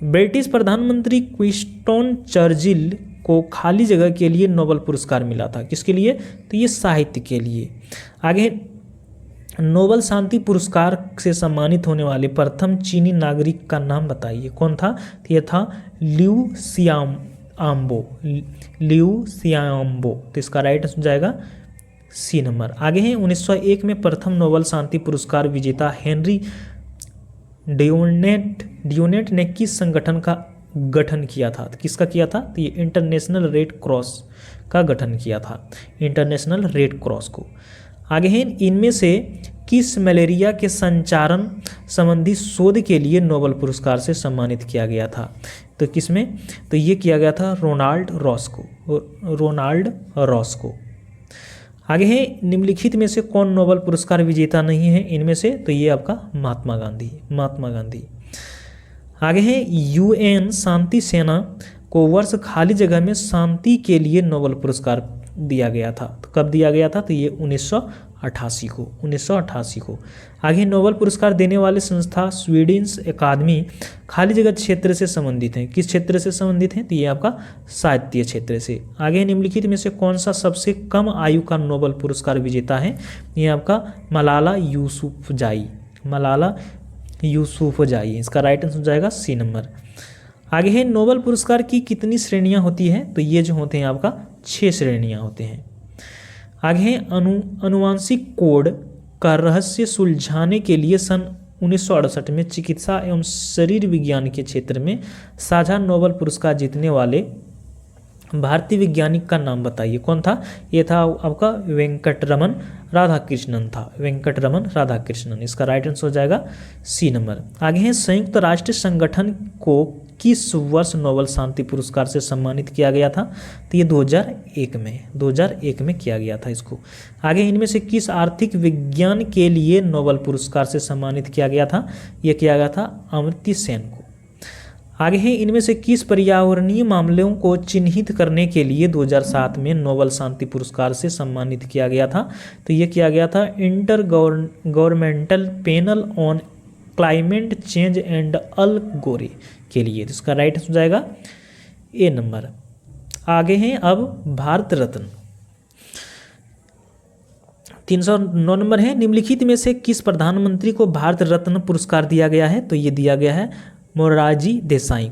ब्रिटिश प्रधानमंत्री विंस्टन चर्चिल को खाली जगह के लिए नोबेल पुरस्कार मिला था। किसके लिए? तो ये साहित्य के लिए। आगे, नोबेल शांति पुरस्कार से सम्मानित होने वाले प्रथम चीनी नागरिक का नाम बताइए। कौन था? तो ये था लिऊ सियाम्बो। तो इसका राइट आंसर हो जाएगा सी नंबर। आगे है, 1901 में प्रथम नोबेल शांति पुरस्कार विजेता हेनरी डियोनेट ने किस संगठन का गठन किया था? तो किसका किया था? तो ये इंटरनेशनल रेड क्रॉस का गठन किया था, इंटरनेशनल रेड क्रॉस को। आगे है, इनमें से किस मलेरिया के संचारण संबंधी शोध के लिए नोबेल पुरस्कार से सम्मानित किया गया था? तो किसमें? तो ये किया गया था रोनाल्ड रॉस को। आगे है, निम्नलिखित में से कौन नोबेल पुरस्कार विजेता नहीं है इनमें से? तो ये आपका महात्मा गांधी। आगे है, यूएन शांति सेना को वर्ष खाली जगह में शांति के लिए नोबेल पुरस्कार दिया गया था। तो कब दिया गया था? तो ये 1988 को। आगे, नोबेल पुरस्कार देने वाले संस्था स्वीडिश अकादमी खाली जगह क्षेत्र से संबंधित हैं। किस क्षेत्र से संबंधित हैं? तो ये आपका साहित्य क्षेत्र से। आगे, निम्नलिखित में से कौन सा सबसे कम आयु का नोबेल पुरस्कार विजेता है? ये आपका मलाला यूसुफजाई। इसका राइट आंसर हो जाएगा सी नंबर। आगे है, नोबेल पुरस्कार की कितनी श्रेणियां होती हैं? तो ये जो होते हैं आपका 6 श्रेणियां होते हैं। आगे है, अनुवांशिक कोड का रहस्य सुलझाने के लिए सन 1968 में चिकित्सा एवं शरीर विज्ञान के क्षेत्र में साझा नोबेल पुरस्कार जीतने वाले भारतीय वैज्ञानिक का नाम बताइए। कौन था? ये था आपका वेंकटरमन राधाकृष्णन। इसका राइट आंसर हो जाएगा सी नंबर। आगे है, संयुक्त राष्ट्र संगठन को किस वर्ष नोबेल शांति पुरस्कार से सम्मानित किया गया था? तो ये 2001 में किया गया था इसको। आगे, इनमें से किस आर्थिक विज्ञान के लिए नोबेल पुरस्कार से सम्मानित किया गया था? ये किया गया था अमर्त्य सेन को। आगे है, इनमें से किस पर्यावरणीय मामलों को चिन्हित करने के लिए 2007 में नोबेल शांति पुरस्कार से सम्मानित किया गया था? तो ये किया गया था intergovernmental panel on climate change and Al Gore के लिए। इसका राइट हो जाएगा ए नंबर। आगे हैं अब भारत रत्न। 309 नंबर है, निम्नलिखित में से किस प्रधानमंत्री को भारत रत्न पुरस्कार दिया गया है? तो ये दिया गया है मोरारजी देसाई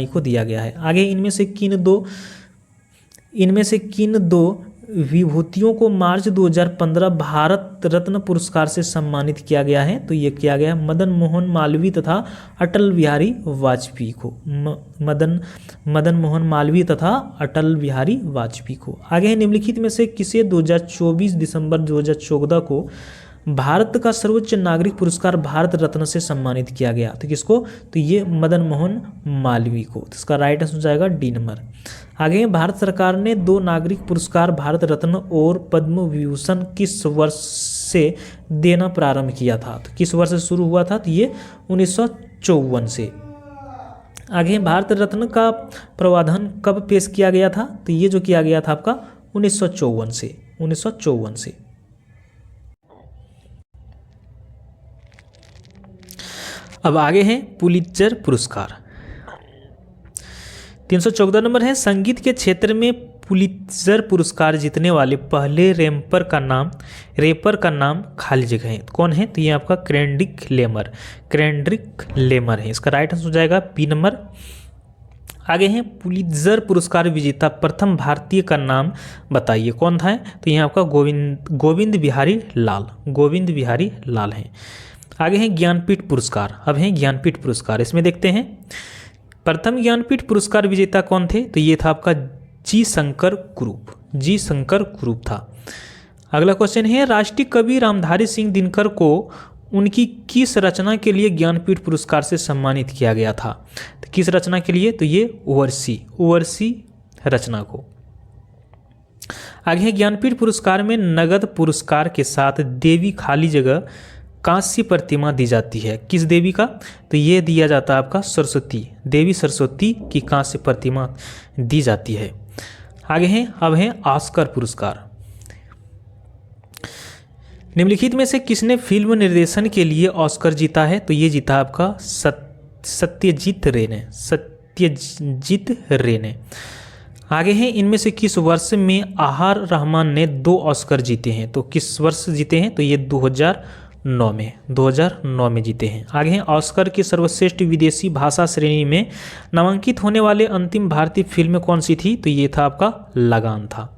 को दिया गया है। आगे, इनमें से किन दो विभूतियों को मार्च 2015 भारत रत्न पुरस्कार से सम्मानित किया गया है? तो ये किया गया मदन मोहन मालवीय तथा अटल बिहारी वाजपेयी को। मदन मोहन मालवीय तथा अटल बिहारी वाजपेयी को। आगे, निम्नलिखित में से किसे 24 दिसंबर 2014 को भारत का सर्वोच्च नागरिक पुरस्कार भारत रत्न से सम्मानित किया गया? तो किसको? तो ये मदन मोहन मालवीय को। तो इसका राइट आंसर हो जाएगा डी नंबर। आगे, भारत सरकार ने 2 नागरिक पुरस्कार भारत रत्न और पद्म विभूषण किस वर्ष से देना प्रारंभ किया था? तो किस वर्ष से शुरू हुआ था? तो ये 1954 से। आगे, भारत रत्न का प्रावधान कब पेश किया गया था? तो ये जो किया गया था आपका 1954 से। अब आगे है पुलित्जर पुरस्कार। 314 नंबर है, संगीत के क्षेत्र में पुलित्जर पुरस्कार जीतने वाले पहले रैपर का नाम खाली जगह है। कौन है? तो ये आपका क्रेंड्रिक लेमर है। इसका राइट आंसर हो जाएगा बी नंबर। आगे हैं पुलित्जर पुरस्कार विजेता प्रथम भारतीय का नाम बताइए, कौन था? तो यहाँ आपका गोविंद बिहारी लाल हैं। आगे हैं ज्ञानपीठ पुरस्कार। अब हैं ज्ञानपीठ पुरस्कार, इसमें देखते हैं प्रथम ज्ञानपीठ पुरस्कार विजेता कौन थे? तो ये था आपका जी शंकर कुरूप था। अगला क्वेश्चन है राष्ट्रीय कवि रामधारी सिंह दिनकर को उनकी किस रचना के लिए ज्ञानपीठ पुरस्कार से सम्मानित किया गया था? तो किस रचना के लिए? तो ये उवर्सी रचना को। आगे है ज्ञानपीठ पुरस्कार में नगद पुरस्कार के साथ देवी खाली जगह कांस्य प्रतिमा दी जाती है, किस देवी का? तो ये दिया जाता है आपका देवी सरस्वती की कांस्य प्रतिमा दी जाती है। आगे हैं अब है ऑस्कर पुरस्कार। निम्नलिखित में से किसने फिल्म निर्देशन के लिए ऑस्कर जीता है? तो ये जीता आपका सत्यजीत रे ने। आगे हैं इनमें से किस वर्ष में आर रहमान ने 2 ऑस्कर जीते हैं? तो किस वर्ष जीते हैं? तो ये 2009 में जीते हैं। आगे हैं ऑस्कर की सर्वश्रेष्ठ विदेशी भाषा श्रेणी में नामांकित होने वाले अंतिम भारतीय फिल्म कौन सी थी? तो ये था आपका लगान था।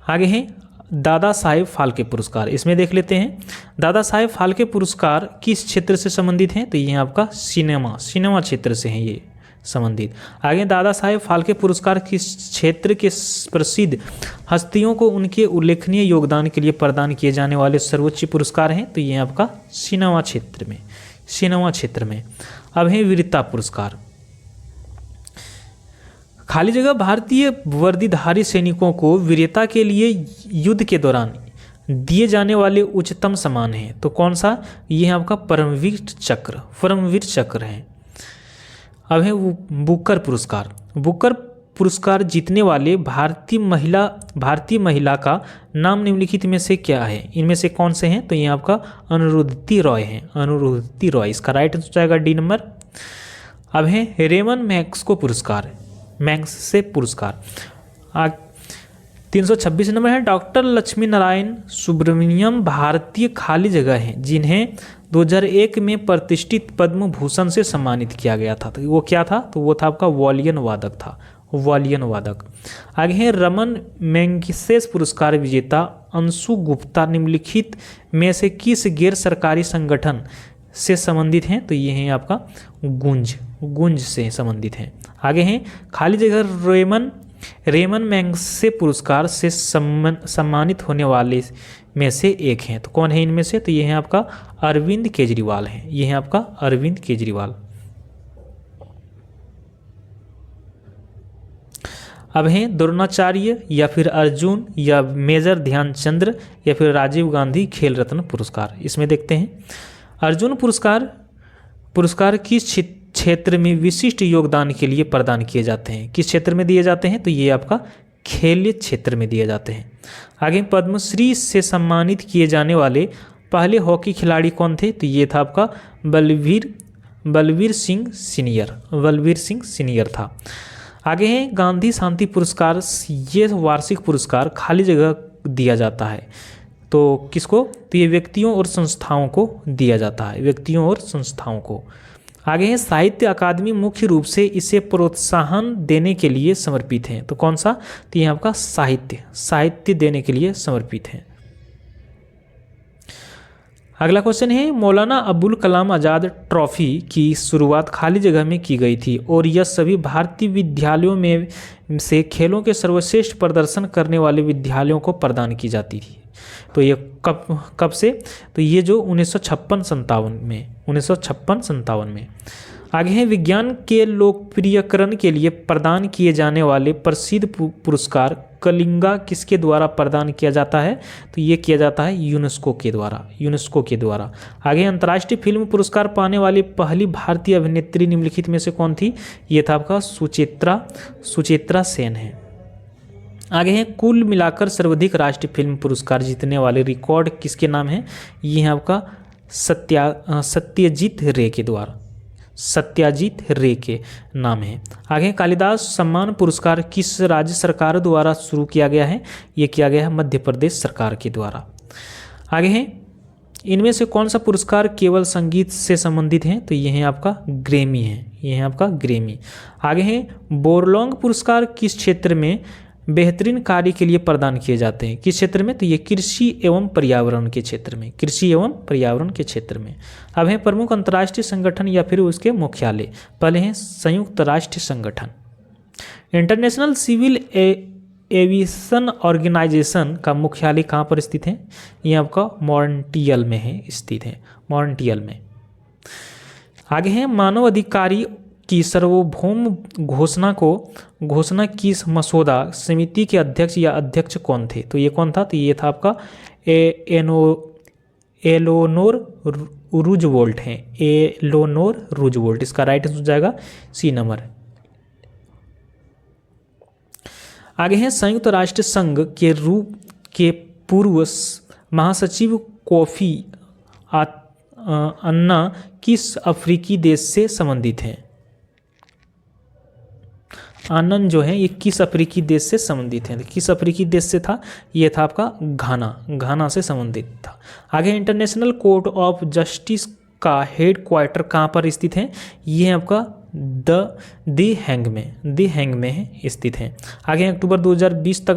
आगे हैं दादा साहेब फाल्के पुरस्कार, इसमें देख लेते हैं दादा साहेब फाल्के पुरस्कार किस क्षेत्र से संबंधित हैं? तो ये आपका सिनेमा क्षेत्र से हैं ये संबंधित। आगे दादा साहेब फाल्के पुरस्कार किस क्षेत्र के प्रसिद्ध हस्तियों को उनके उल्लेखनीय योगदान के लिए प्रदान किए जाने वाले सर्वोच्च पुरस्कार हैं? तो ये आपका सिनेमा क्षेत्र में। अब है वीरता पुरस्कार। खाली जगह भारतीय वर्दीधारी सैनिकों को वीरता के लिए युद्ध के दौरान दिए जाने वाले उच्चतम सम्मान हैं, तो कौन सा? ये आपका परमवीर चक्र है। अब है बुकर पुरस्कार। बुकर पुरस्कार जीतने वाले भारतीय महिला का नाम निम्नलिखित में से क्या है? इनमें से कौन से हैं? तो ये आपका अरुंधति रॉय हैं, अरुंधति रॉय, इसका राइट आंसर जाएगा डी नंबर। अब है रेमन मैग्सेसे पुरस्कार। 326 नंबर है डॉक्टर लक्ष्मी नारायण सुब्रमण्यम भारतीय खाली जगह हैं जिन्हें 2001 में प्रतिष्ठित पद्म भूषण से सम्मानित किया गया था। तो वो क्या था? तो वो था आपका वायलिन वादक। आगे है रमन मैग्सेसे पुरस्कार विजेता अंशु गुप्ता निम्नलिखित में से किस गैर सरकारी संगठन से संबंधित हैं? तो ये हैं आपका गुंज से संबंधित हैं। आगे हैं खाली जगह रेमन मैग्सेसे पुरस्कार से सम्मानित होने वाले में से एक हैं, तो कौन है इनमें से? तो ये हैं आपका अरविंद केजरीवाल हैं, ये हैं आपका अरविंद केजरीवाल। अब हैं द्रोणाचार्य या फिर अर्जुन या मेजर ध्यानचंद्र या फिर राजीव गांधी खेल रत्न पुरस्कार। इसमें देखते हैं अर्जुन पुरस्कार किस क्षेत्र में विशिष्ट योगदान के लिए प्रदान किए जाते हैं? किस क्षेत्र में दिए जाते हैं? तो ये आपका खेल क्षेत्र में दिए जाते हैं। आगे पद्मश्री से सम्मानित किए जाने वाले पहले हॉकी खिलाड़ी कौन थे? तो ये था आपका बलवीर सिंह सीनियर था। आगे है गांधी शांति पुरस्कार। ये वार्षिक पुरस्कार खाली जगह दिया जाता है, तो किसको? तो ये व्यक्तियों और संस्थाओं को दिया जाता है, आगे है साहित्य अकादमी मुख्य रूप से इसे प्रोत्साहन देने के लिए समर्पित है, तो कौन सा? तो ये आपका साहित्य देने के लिए समर्पित है। अगला क्वेश्चन है मौलाना अबुल कलाम आज़ाद ट्रॉफी की शुरुआत खाली जगह में की गई थी और यह सभी भारतीय विद्यालयों में से खेलों के सर्वश्रेष्ठ प्रदर्शन करने वाले विद्यालयों को प्रदान की जाती थी। तो ये कब से? तो ये जो 1956-57 में। आगे है विज्ञान के लोकप्रियकरण के लिए प्रदान किए जाने वाले प्रसिद्ध पुरस्कार कलिंगा किसके द्वारा प्रदान किया जाता है? तो ये किया जाता है यूनेस्को के द्वारा। आगे अंतर्राष्ट्रीय फिल्म पुरस्कार पाने वाली पहली भारतीय अभिनेत्री निम्नलिखित में से कौन थी? ये था आपका सुचित्रा सेन है। आगे हैं कुल मिलाकर सर्वाधिक राष्ट्रीय फिल्म पुरस्कार जीतने वाले रिकॉर्ड किसके नाम है? ये है आपका सत्यजीत रे के नाम है। आगे कालिदास सम्मान पुरस्कार किस राज्य सरकार द्वारा शुरू किया गया है? ये किया गया है मध्य प्रदेश सरकार के द्वारा। आगे हैं इनमें से कौन सा पुरस्कार केवल संगीत से संबंधित है? तो ये है आपका ग्रैमी है, ये है आपका ग्रेमी। आगे हैं बोरलॉन्ग पुरस्कार किस क्षेत्र में बेहतरीन कार्य के लिए प्रदान किए जाते हैं? किस क्षेत्र में? तो ये कृषि एवं पर्यावरण के क्षेत्र में, कृषि एवं पर्यावरण के क्षेत्र में। अब है प्रमुख अंतर्राष्ट्रीय संगठन या फिर उसके मुख्यालय। पहले हैं संयुक्त राष्ट्र संगठन। इंटरनेशनल सिविल एविएशन ऑर्गेनाइजेशन का मुख्यालय कहाँ पर स्थित है? ये आपका मॉन्ट्रियल में है, स्थित है मॉन्ट्रियल में। आगे है मानव अधिकारी की सार्वभौम घोषणा की मसौदा समिति के अध्यक्ष या अध्यक्ष कौन थे? तो ये कौन था? तो ये था आपका एलोनोर रूजवेल्ट है, एलोनोर रूजवेल्ट। इसका राइट आंसर हो जाएगा सी नंबर। आगे है संयुक्त राष्ट्र संघ के पूर्व महासचिव कोफी अन्ना किस अफ्रीकी देश से संबंधित हैं? आनंद जो है ये किस अफ्रीकी देश से संबंधित है? किस अफ्रीकी देश से था? ये था आपका घाना से संबंधित था। आगे इंटरनेशनल कोर्ट ऑफ जस्टिस का हेड क्वार्टर कहाँ पर स्थित है? ये आपका द हैंग में स्थित है। आगे अक्टूबर 2020 तक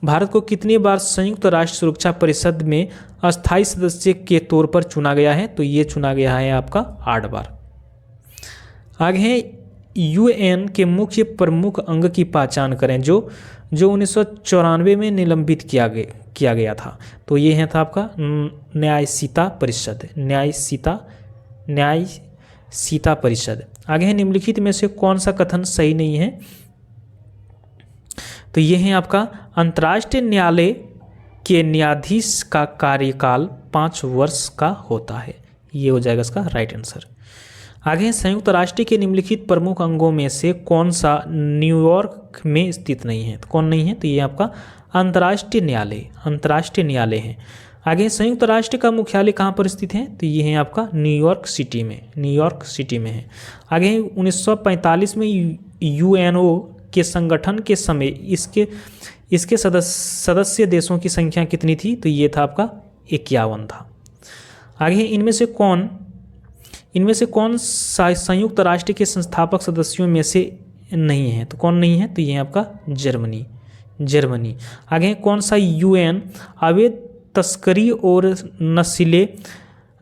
भारत को कितनी बार संयुक्त राष्ट्र सुरक्षा परिषद में अस्थायी सदस्य के तौर पर चुना गया है? तो ये चुना गया है आपका 8 बार। आगे है यूएन के मुख्य प्रमुख अंग की पहचान करें जो 1994 में निलंबित किया गया था। तो ये है था आपका न्यायसीता परिषद। आगे है निम्नलिखित में से कौन सा कथन सही नहीं है? तो ये है आपका अंतर्राष्ट्रीय न्यायालय के न्यायाधीश का कार्यकाल 5 वर्ष का होता है। ये हो जाएगा इसका राइट आंसर। आगे संयुक्त राष्ट्र के निम्नलिखित प्रमुख अंगों में से कौन सा न्यूयॉर्क में स्थित नहीं है? तो कौन नहीं है? तो ये आपका अंतर्राष्ट्रीय न्यायालय है। आगे संयुक्त राष्ट्र का मुख्यालय कहाँ पर स्थित है? तो ये है आपका न्यूयॉर्क सिटी में है। आगे 1945 में यूएनओ के संगठन के समय इसके सदस्य देशों की संख्या कितनी थी? तो ये था आपका 51 था। आगे इनमें से कौन संयुक्त राष्ट्र के संस्थापक सदस्यों में से नहीं है? तो कौन नहीं है? तो ये आपका जर्मनी। आगे कौन सा यूएन अवैध तस्करी और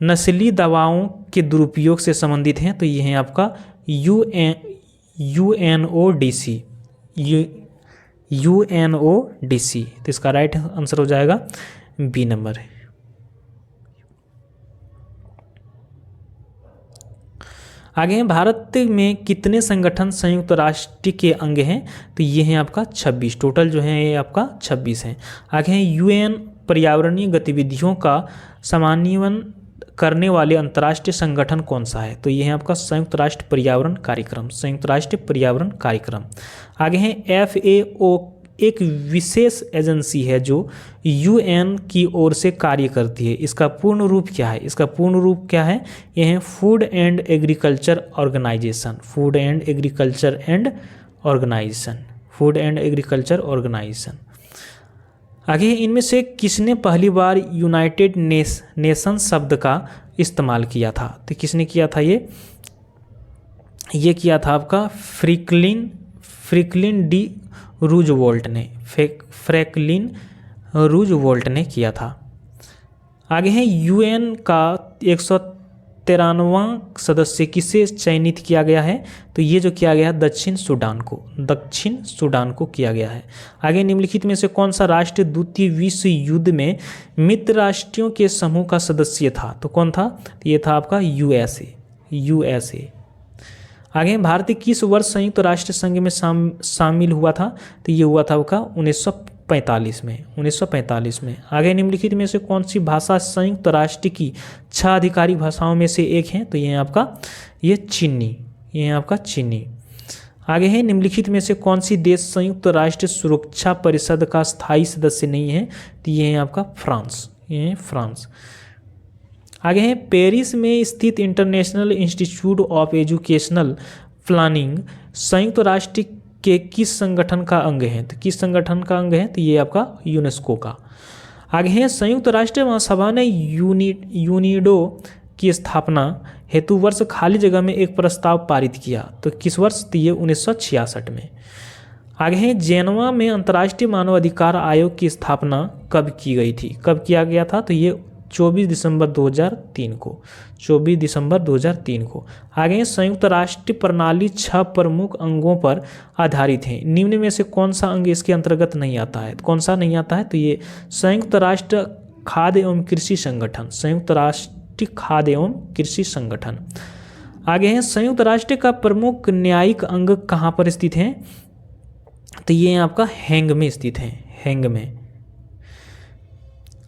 नस्ली दवाओं के दुरुपयोग से संबंधित है? तो ये है आपका यूएनओडीसी। तो इसका राइट आंसर हो जाएगा बी नंबर। आगे भारत में कितने संगठन संयुक्त राष्ट्र के अंग हैं? तो ये हैं आपका 26। टोटल जो है ये आपका 26 हैं। आगे हैं यूएन पर्यावरणीय गतिविधियों का समन्वय करने वाले अंतर्राष्ट्रीय संगठन कौन सा है? तो ये है आपका संयुक्त राष्ट्र पर्यावरण कार्यक्रम। आगे हैं FAO एक विशेष एजेंसी है जो यूएन की ओर से कार्य करती है। इसका पूर्ण रूप क्या है? ये है फूड एंड एग्रीकल्चर ऑर्गेनाइजेशन। आगे इनमें से किसने पहली बार यूनाइटेड नेशन शब्द का इस्तेमाल किया था? तो किसने किया था? ये किया था आपका फ्रैंकलिन डी रूजवेल्ट ने किया था। आगे है यूएन का 193वां सदस्य किसे चयनित किया गया है? तो ये जो किया गया है दक्षिण सूडान को किया गया है। आगे निम्नलिखित में से कौन सा राष्ट्र द्वितीय विश्व युद्ध में मित्र राष्ट्रों के समूह का सदस्य था? तो कौन था? तो ये था आपका यूएसए। आगे भारत किस वर्ष संयुक्त राष्ट्र संघ में शामिल हुआ था? तो ये हुआ था आपका 1945 में। आगे निम्नलिखित में से कौन सी भाषा संयुक्त राष्ट्र की 6 अधिकारी भाषाओं में से एक है? तो ये है आपका चीनी। आगे है निम्नलिखित में से कौन सी देश संयुक्त राष्ट्र सुरक्षा परिषद का स्थायी सदस्य नहीं है? तो ये है आपका फ्रांस। आगे है पेरिस में स्थित international institute of educational planning संयुक्त राष्ट्र के किस संगठन का अंग है? तो किस संगठन का अंग है? तो ये आपका यूनेस्को का। आगे है संयुक्त राष्ट्र महासभा ने यूनिडो की स्थापना हेतु वर्ष खाली जगह में एक प्रस्ताव पारित किया। तो किस वर्ष? तो ये 1966 में। आगे है जेनेवा में अंतर्राष्ट्रीय मानवाधिकार आयोग की स्थापना कब की गई थी? कब किया गया था? तो ये 24 दिसंबर 2003 को। 24 दिसंबर 2003 को। आगे संयुक्त राष्ट्र प्रणाली 6 प्रमुख अंगों पर आधारित है। निम्न में से कौन सा अंग इसके अंतर्गत नहीं आता है? कौन सा नहीं आता है? तो ये संयुक्त राष्ट्र खाद्य एवं कृषि संगठन, संयुक्त राष्ट्र खाद्य एवं कृषि संगठन। आगे है संयुक्त राष्ट्र का प्रमुख न्यायिक अंग कहाँ पर स्थित है? तो ये आपका हैंग में स्थित है, हैंग में।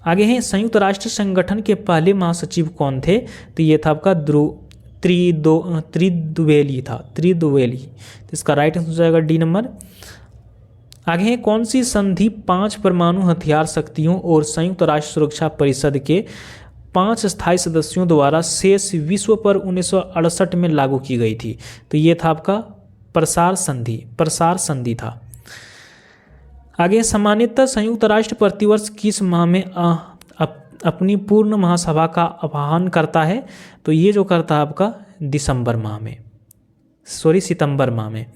आगे हैं संयुक्त राष्ट्र संगठन के पहले महासचिव कौन थे? तो ये था आपका त्रिद्विवेदी था, त्रिद्विवेदी। तो इसका राइट आंसर हो जाएगा डी नंबर। आगे है कौन सी संधि 5 परमाणु हथियार शक्तियों और संयुक्त राष्ट्र सुरक्षा परिषद के 5 स्थायी सदस्यों द्वारा शेष विश्व पर 1968 में लागू की गई थी? तो ये था आपका प्रसार संधि, प्रसार संधि था। आगे सामान्यतः संयुक्त राष्ट्र प्रतिवर्ष किस माह में अपनी पूर्ण महासभा का आह्वान करता है? तो ये जो करता है आपका दिसंबर माह में, सितंबर माह में।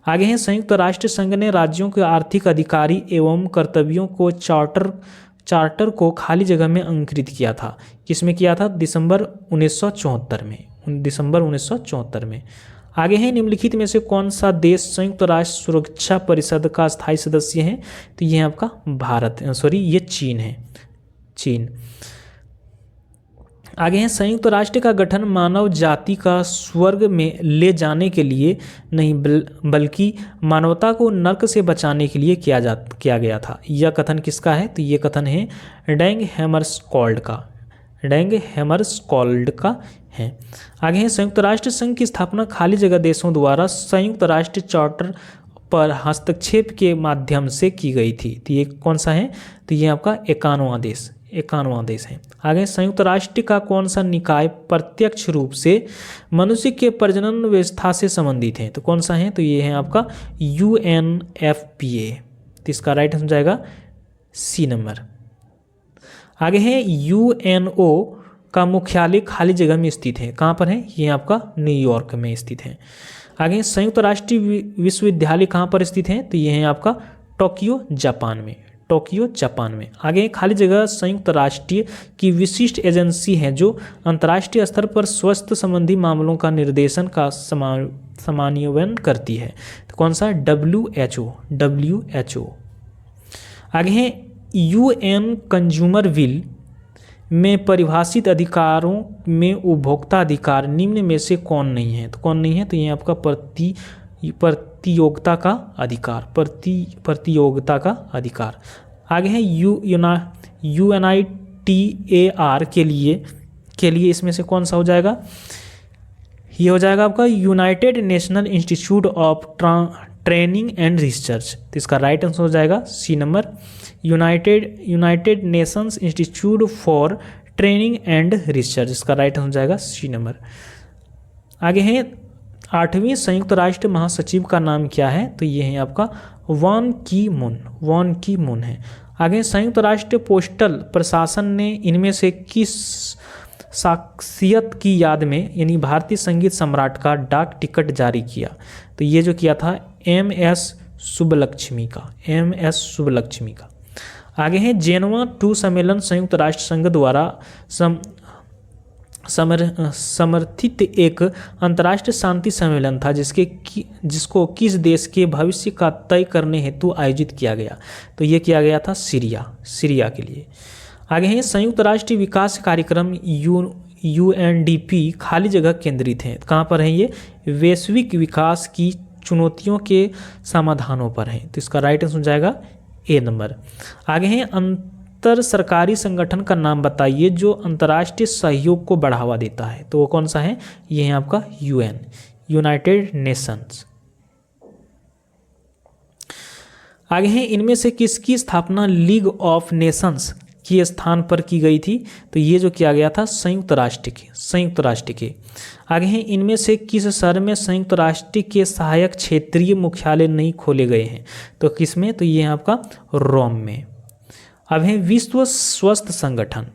आगे हैं संयुक्त राष्ट्र संघ ने राज्यों के आर्थिक अधिकारी एवं कर्तव्यों को चार्टर को खाली जगह में अंकित किया था। किसमें किया था? दिसंबर 1974 में, दिसंबर 1974 में। आगे हैं निम्नलिखित में से कौन सा देश संयुक्त राष्ट्र सुरक्षा परिषद का स्थायी सदस्य है? तो ये आपका भारत, ये चीन है, चीन। आगे हैं संयुक्त राष्ट्र का गठन मानव जाति का स्वर्ग में ले जाने के लिए नहीं बल्कि मानवता को नर्क से बचाने के लिए किया गया था। यह कथन किसका है? तो ये कथन है डैंग हैमरस्कॉल्ड का, डैंग हैमरस्कॉल्ड का है। आगे है संयुक्त राष्ट्र संघ की स्थापना खाली जगह देशों द्वारा संयुक्त राष्ट्र चार्टर पर हस्तक्षेप के माध्यम से की गई थी। तो ये कौन सा है? तो ये आपका 51वां देश, 51वां देश है। आगे संयुक्त राष्ट्र का कौन सा निकाय प्रत्यक्ष रूप से मनुष्य के प्रजनन व्यवस्था से संबंधित है? तो कौन सा है? तो ये है आपका UNFPA। तो इसका राइट आंसर जाएगा सी नंबर। आगे है UNO का मुख्यालय खाली जगह में स्थित है। कहाँ पर है? ये आपका न्यूयॉर्क में स्थित है। आगे संयुक्त राष्ट्रीय विश्वविद्यालय कहाँ पर स्थित है? तो ये है आपका टोक्यो जापान में, टोक्यो जापान में। आगे खाली जगह संयुक्त राष्ट्र की विशिष्ट एजेंसी है जो अंतर्राष्ट्रीय स्तर पर स्वास्थ्य संबंधी मामलों का निर्देशन का समन्वयन करती है। तो कौन सा? WHO, WHO। आगे है UN कंज्यूमर बिल में परिभाषित अधिकारों में उपभोक्ता अधिकार निम्न में से कौन नहीं है? तो कौन नहीं है? तो ये आपका प्रतियोगिता का अधिकार, प्रतियोगिता का अधिकार। आगे है UNITAR के लिए इसमें से कौन सा हो जाएगा? ये हो जाएगा आपका United National Institute of Training and Research. तो इसका राइट आंसर हो जाएगा C number, United Nations Institute for Training and Research. इसका राइट आंसर हो जाएगा सी नंबर। आगे है 8वीं संयुक्त राष्ट्र महासचिव का नाम क्या है? तो ये है आपका वान की मून है। आगे संयुक्त राष्ट्र पोस्टल प्रशासन ने इनमें से किस शख्सियत की याद में यानी भारतीय संगीत सम्राट का डाक टिकट जारी किया? तो ये जो किया था MS सुब्बलक्ष्मी का, MS सुब्बलक्ष्मी का। आगे है जेनेवा 2 सम्मेलन संयुक्त राष्ट्र संघ द्वारा समर्थित एक अंतर्राष्ट्रीय शांति सम्मेलन था जिसको किस देश के भविष्य का तय करने हेतु आयोजित किया गया? तो ये किया गया था सीरिया के लिए। आगे है संयुक्त राष्ट्र विकास कार्यक्रम UNDP खाली जगह केंद्रित है। कहाँ पर है? ये वैश्विक विकास की चुनौतियों के समाधानों पर है। तो इसका राइट आंसर हो जाएगा ए नंबर। आगे है अंतर सरकारी संगठन का नाम बताइए जो अंतर्राष्ट्रीय सहयोग को बढ़ावा देता है। तो वो कौन सा है? ये है आपका UN, यूनाइटेड नेशंस। आगे है इनमें से किसकी स्थापना लीग ऑफ नेशंस के स्थान पर की गई थी? तो ये जो किया गया था संयुक्त राष्ट्र के। आगे हैं इनमें से किस शहर में संयुक्त राष्ट्र के सहायक क्षेत्रीय मुख्यालय नहीं खोले गए हैं? तो किस में? तो ये है आपका रोम में। अब है विश्व स्वास्थ्य संगठन,